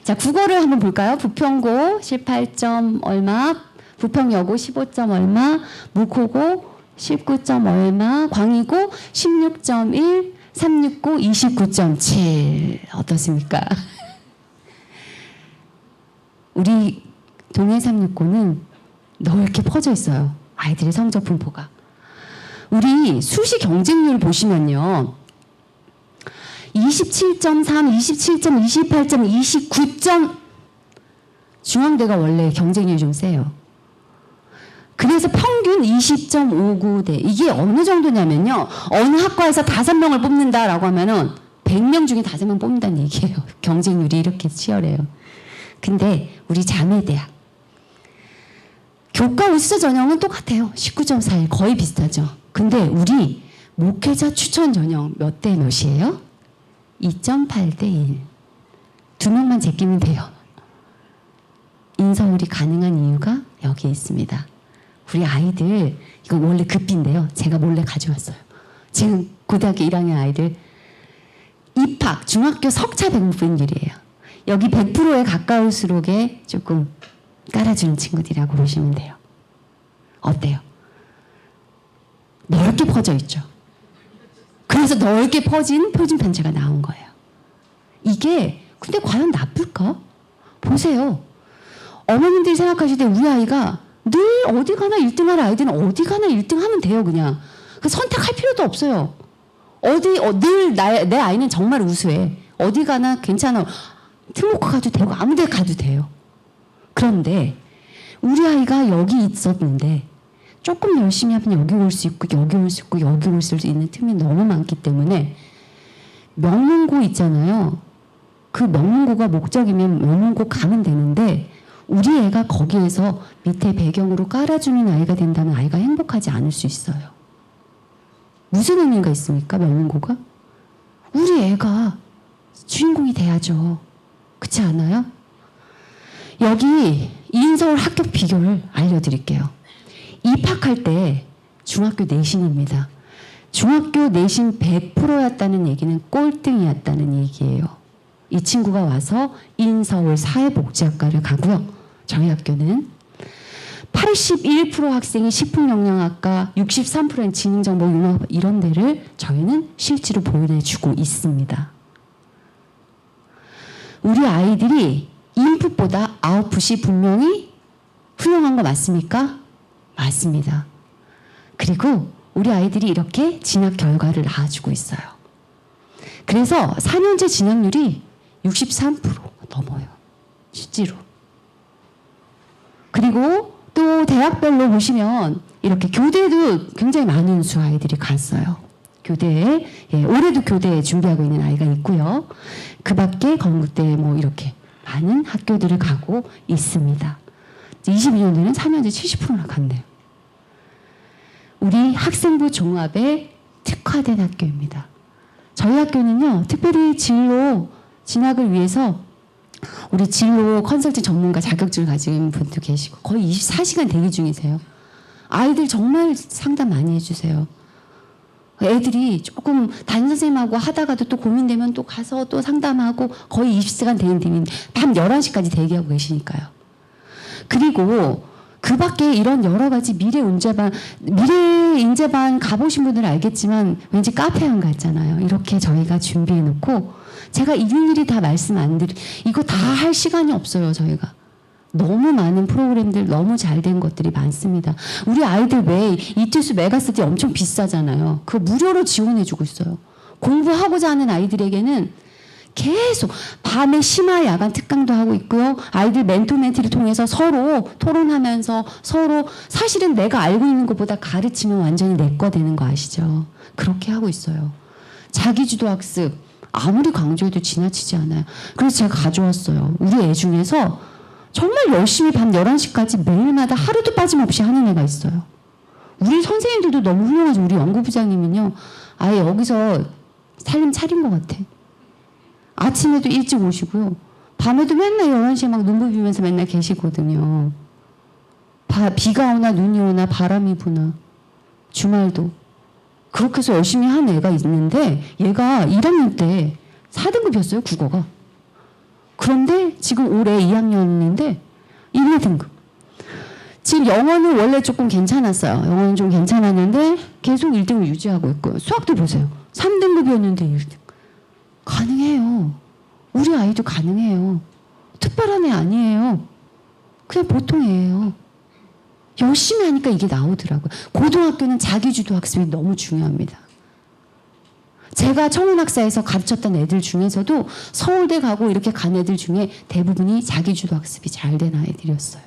자, 국어를 한번 볼까요? 부평고 18점 얼마, 부평여고 15점 얼마, 무코고 19점 얼마, 광희고 16.1, 369 29.7. 어떻습니까? 우리 동해 369는 넓게 퍼져 있어요. 아이들의 성적 분포가. 우리 수시 경쟁률 보시면요. 27.3, 27점, 28점, 29점. 중앙대가 원래 경쟁률이 좀 세요. 그래서 평균 20.59대. 이게 어느 정도냐면요. 어느 학과에서 5명을 뽑는다라고 하면은 100명 중에 5명 뽑는다는 얘기예요. 경쟁률이 이렇게 치열해요. 근데 우리 자매대학 교과 우수자 전형은 똑같아요. 19.41 거의 비슷하죠. 근데 우리 목회자 추천 전형 몇 대 몇이에요? 2.8대 1. 2명만 제끼면 돼요. 인서울이 가능한 이유가 여기에 있습니다. 우리 아이들 이거 원래 급비인데요. 제가 몰래 가져왔어요. 지금 고등학교 1학년 아이들 입학 중학교 석차 백분율이에요. 여기 100%에 가까울수록에 조금 깔아주는 친구들이라고 보시면 돼요. 어때요? 넓게 퍼져 있죠. 그래서 넓게 퍼진 표준 편차가 나온 거예요. 이게 근데 과연 나쁠까? 보세요. 어머님들이 생각하실 때 우리 아이가 늘 어디 가나 1등할 아이들은 어디 가나 1등 하면 돼요. 그냥 선택할 필요도 없어요. 늘 내 아이는 정말 우수해. 어디 가나 괜찮아. 특목고 가도 되고 아무 데 가도 돼요. 그런데 우리 아이가 여기 있었는데 조금 열심히 하면 여기 올 수 있고 여기 올 수 있고 여기 올 수 있는 틈이 너무 많기 때문에 명문고 있잖아요. 그 명문고가 목적이면 명문고 가면 되는데 우리 애가 거기에서 밑에 배경으로 깔아주는 아이가 된다면 아이가 행복하지 않을 수 있어요. 무슨 의미가 있습니까? 명문고가? 우리 애가 주인공이 돼야죠. 그렇지 않아요? 여기 인서울 합격 비결을 알려드릴게요. 입학할 때 중학교 내신입니다. 중학교 내신 100%였다는 얘기는 꼴등이었다는 얘기예요. 이 친구가 와서 인서울 사회복지학과를 가고요. 저희 학교는 81% 학생이 식품영양학과, 63%는 지능정보융합 이런 데를 저희는 실제로 보내주고 있습니다. 우리 아이들이 인풋보다 아웃풋이 분명히 훌륭한 거 맞습니까? 맞습니다. 그리고 우리 아이들이 이렇게 진학 결과를 낳아주고 있어요. 그래서 4년제 진학률이 63% 넘어요. 실제로. 그리고 또 대학별로 보시면 이렇게 교대도 굉장히 많은 수 아이들이 갔어요. 교대에 올해도 교대에 준비하고 있는 아이가 있고요. 그 밖에 건국대 뭐 이렇게 많은 학교들을 가고 있습니다. 22년도에는 4년제 70%나 갔네요. 우리 학생부 종합의 특화된 학교입니다. 저희 학교는요, 특별히 진로 진학을 위해서 우리 진로 컨설팅 전문가 자격증을 가진 분도 계시고 거의 24시간 대기 중이세요. 아이들 정말 상담 많이 해주세요. 애들이 조금 담임선생님하고 하다가도 또 고민되면 또 가서 또 상담하고 거의 20시간 대기, 밤 11시까지 대기하고 계시니까요. 그리고 그 밖에 이런 여러 가지 미래 인재반 가보신 분들은 알겠지만 왠지 카페 안 갔잖아요. 이렇게 저희가 준비해 놓고 제가 일일이 다 말씀 안 드리, 이거 다 할 시간이 없어요, 저희가. 너무 많은 프로그램들, 너무 잘된 것들이 많습니다. 우리 아이들 왜 이틀수 메가스티 엄청 비싸잖아요. 그거 무료로 지원해주고 있어요. 공부하고자 하는 아이들에게는 계속 밤에 심야 야간 특강도 하고 있고요. 아이들 멘토멘티를 통해서 서로 토론하면서 서로 사실은 내가 알고 있는 것보다 가르치면 완전히 내 거 되는 거 아시죠? 그렇게 하고 있어요. 자기주도 학습 아무리 강조해도 지나치지 않아요. 그래서 제가 가져왔어요. 우리 애 중에서 정말 열심히 밤 11시까지 매일마다 하루도 빠짐없이 하는 애가 있어요. 우리 선생님들도 너무 훌륭하죠. 우리 연구부장님은요. 아예 여기서 살림 차린 것 같아. 아침에도 일찍 오시고요. 밤에도 맨날 11시에 막 눈 부비면서 맨날 계시거든요. 비가 오나 눈이 오나 바람이 부나 주말도. 그렇게 해서 열심히 한 애가 있는데 얘가 1학년 때 4등급이었어요, 국어가. 그런데 지금 올해 2학년인데 1, 2등급. 지금 영어는 원래 조금 괜찮았어요. 영어는 좀 괜찮았는데 계속 1등을 유지하고 있고요. 수학도 보세요. 3등급이었는데 1등. 가능해요. 우리 아이도 가능해요. 특별한 애 아니에요. 그냥 보통 애예요. 열심히 하니까 이게 나오더라고요. 고등학교는 자기주도 학습이 너무 중요합니다. 제가 청운학사에서 가르쳤던 애들 중에서도 서울대 가고 이렇게 간 애들 중에 대부분이 자기주도 학습이 잘 된 아이들이었어요.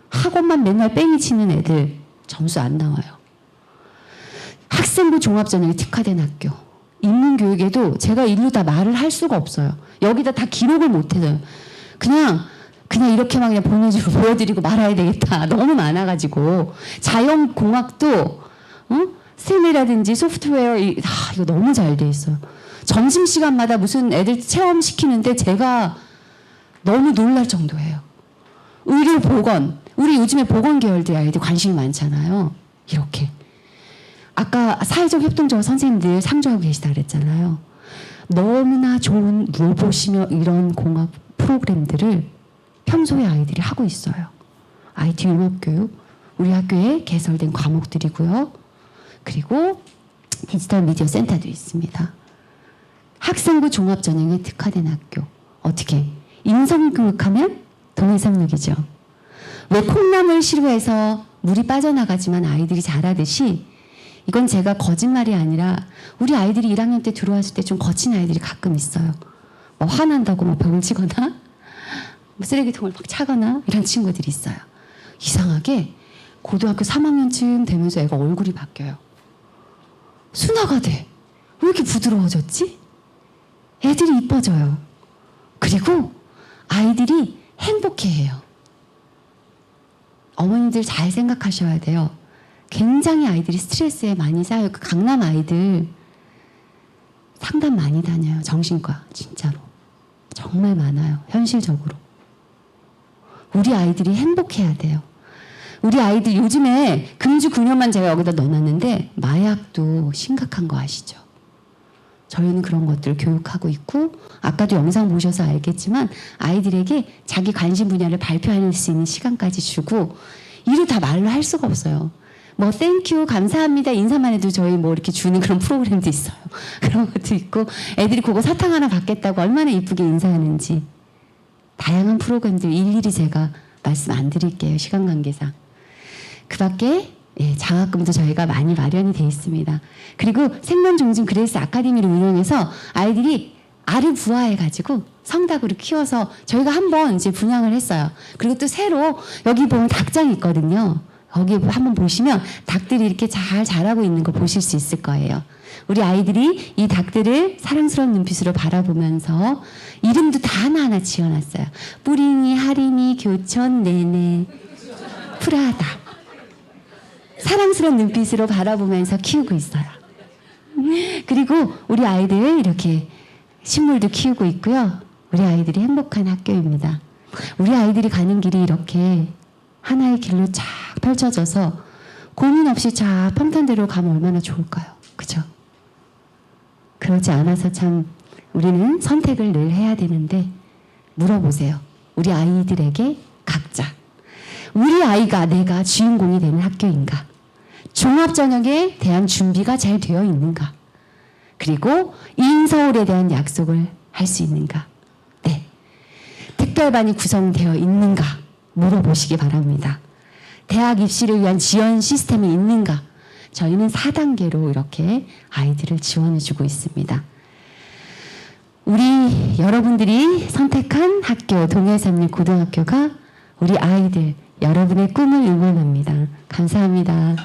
학원만 맨날 뺑이 치는 애들 점수 안 나와요. 학생부 종합전형이 특화된 학교. 인문교육에도 제가 일로 다 말을 할 수가 없어요. 여기다 다 기록을 못해요. 그냥 이렇게만 그냥 보여드리고 말아야 되겠다. 너무 많아가지고. 자연공학도, 스템이라든지 소프트웨어, 이거 너무 잘 돼 있어요. 점심시간마다 무슨 애들 체험시키는데 제가 너무 놀랄 정도예요. 의료보건, 우리 요즘에 보건 계열들 아이들 관심이 많잖아요. 이렇게. 아까 사회적 협동조합 선생님들 상주하고 계시다 그랬잖아요. 너무나 좋은 로봇이며 이런 공학 프로그램들을 평소에 아이들이 하고 있어요. IT 융합교육, 우리 학교에 개설된 과목들이고요. 그리고 디지털 미디어 센터도 있습니다. 학생부 종합전형에 특화된 학교. 어떻게? 인성교육하면 동해상륙이죠. 왜 콩나물 시루에서 물이 빠져나가지만 아이들이 자라듯이 이건 제가 거짓말이 아니라 우리 아이들이 1학년 때 들어왔을 때 좀 거친 아이들이 가끔 있어요. 뭐 화난다고 뭐 벽을 치거나 뭐 쓰레기통을 막 차거나 이런 친구들이 있어요. 이상하게 고등학교 3학년쯤 되면서 애가 얼굴이 바뀌어요. 순화가 돼. 왜 이렇게 부드러워졌지? 애들이 이뻐져요. 그리고 아이들이 행복해해요. 어머님들 잘 생각하셔야 돼요. 굉장히 아이들이 스트레스에 많이 쌓여요. 그 강남 아이들 상담 많이 다녀요. 정신과 진짜로. 정말 많아요. 현실적으로. 우리 아이들이 행복해야 돼요. 우리 아이들 요즘에 금주 9년만 제가 여기다 넣어놨는데 마약도 심각한 거 아시죠? 저희는 그런 것들을 교육하고 있고 아까도 영상 보셔서 알겠지만 아이들에게 자기 관심 분야를 발표할 수 있는 시간까지 주고 일을 다 말로 할 수가 없어요. 뭐 땡큐 감사합니다 인사만 해도 저희 뭐 이렇게 주는 그런 프로그램도 있어요. 그런 것도 있고 애들이 그거 사탕 하나 받겠다고 얼마나 이쁘게 인사하는지 다양한 프로그램들 일일이 제가 말씀 안 드릴게요. 시간 관계상. 그 밖에 장학금도 저희가 많이 마련이 돼 있습니다. 그리고 생명종진 그레이스 아카데미를 운영해서 아이들이 알을 부화해가지고 성닭으로 키워서 저희가 한번 이제 분양을 했어요. 그리고 또 새로 여기 보면 닭장이 있거든요. 거기 한번 보시면 닭들이 이렇게 잘 자라고 있는 거 보실 수 있을 거예요. 우리 아이들이 이 닭들을 사랑스러운 눈빛으로 바라보면서 이름도 다 하나하나 지어놨어요. 뿌링이, 하림이, 교촌, 네네, 프라다. 사랑스러운 눈빛으로 바라보면서 키우고 있어요. 그리고 우리 아이들 이렇게 식물도 키우고 있고요. 우리 아이들이 행복한 학교입니다. 우리 아이들이 가는 길이 이렇게 하나의 길로 쫙 펼쳐져서 고민 없이 쫙 평탄대로 가면 얼마나 좋을까요? 그죠? 그러지 않아서 참 우리는 선택을 늘 해야 되는데 물어보세요. 우리 아이들에게 각자 우리 아이가 내가 주인공이 되는 학교인가? 종합전형에 대한 준비가 잘 되어 있는가? 그리고 인서울에 대한 약속을 할 수 있는가? 네. 특별반이 구성되어 있는가? 물어보시기 바랍니다. 대학 입시를 위한 지원 시스템이 있는가? 저희는 4단계로 이렇게 아이들을 지원해주고 있습니다. 우리 여러분들이 선택한 학교 동해삼립고등학교가 우리 아이들 여러분의 꿈을 응원합니다. 감사합니다.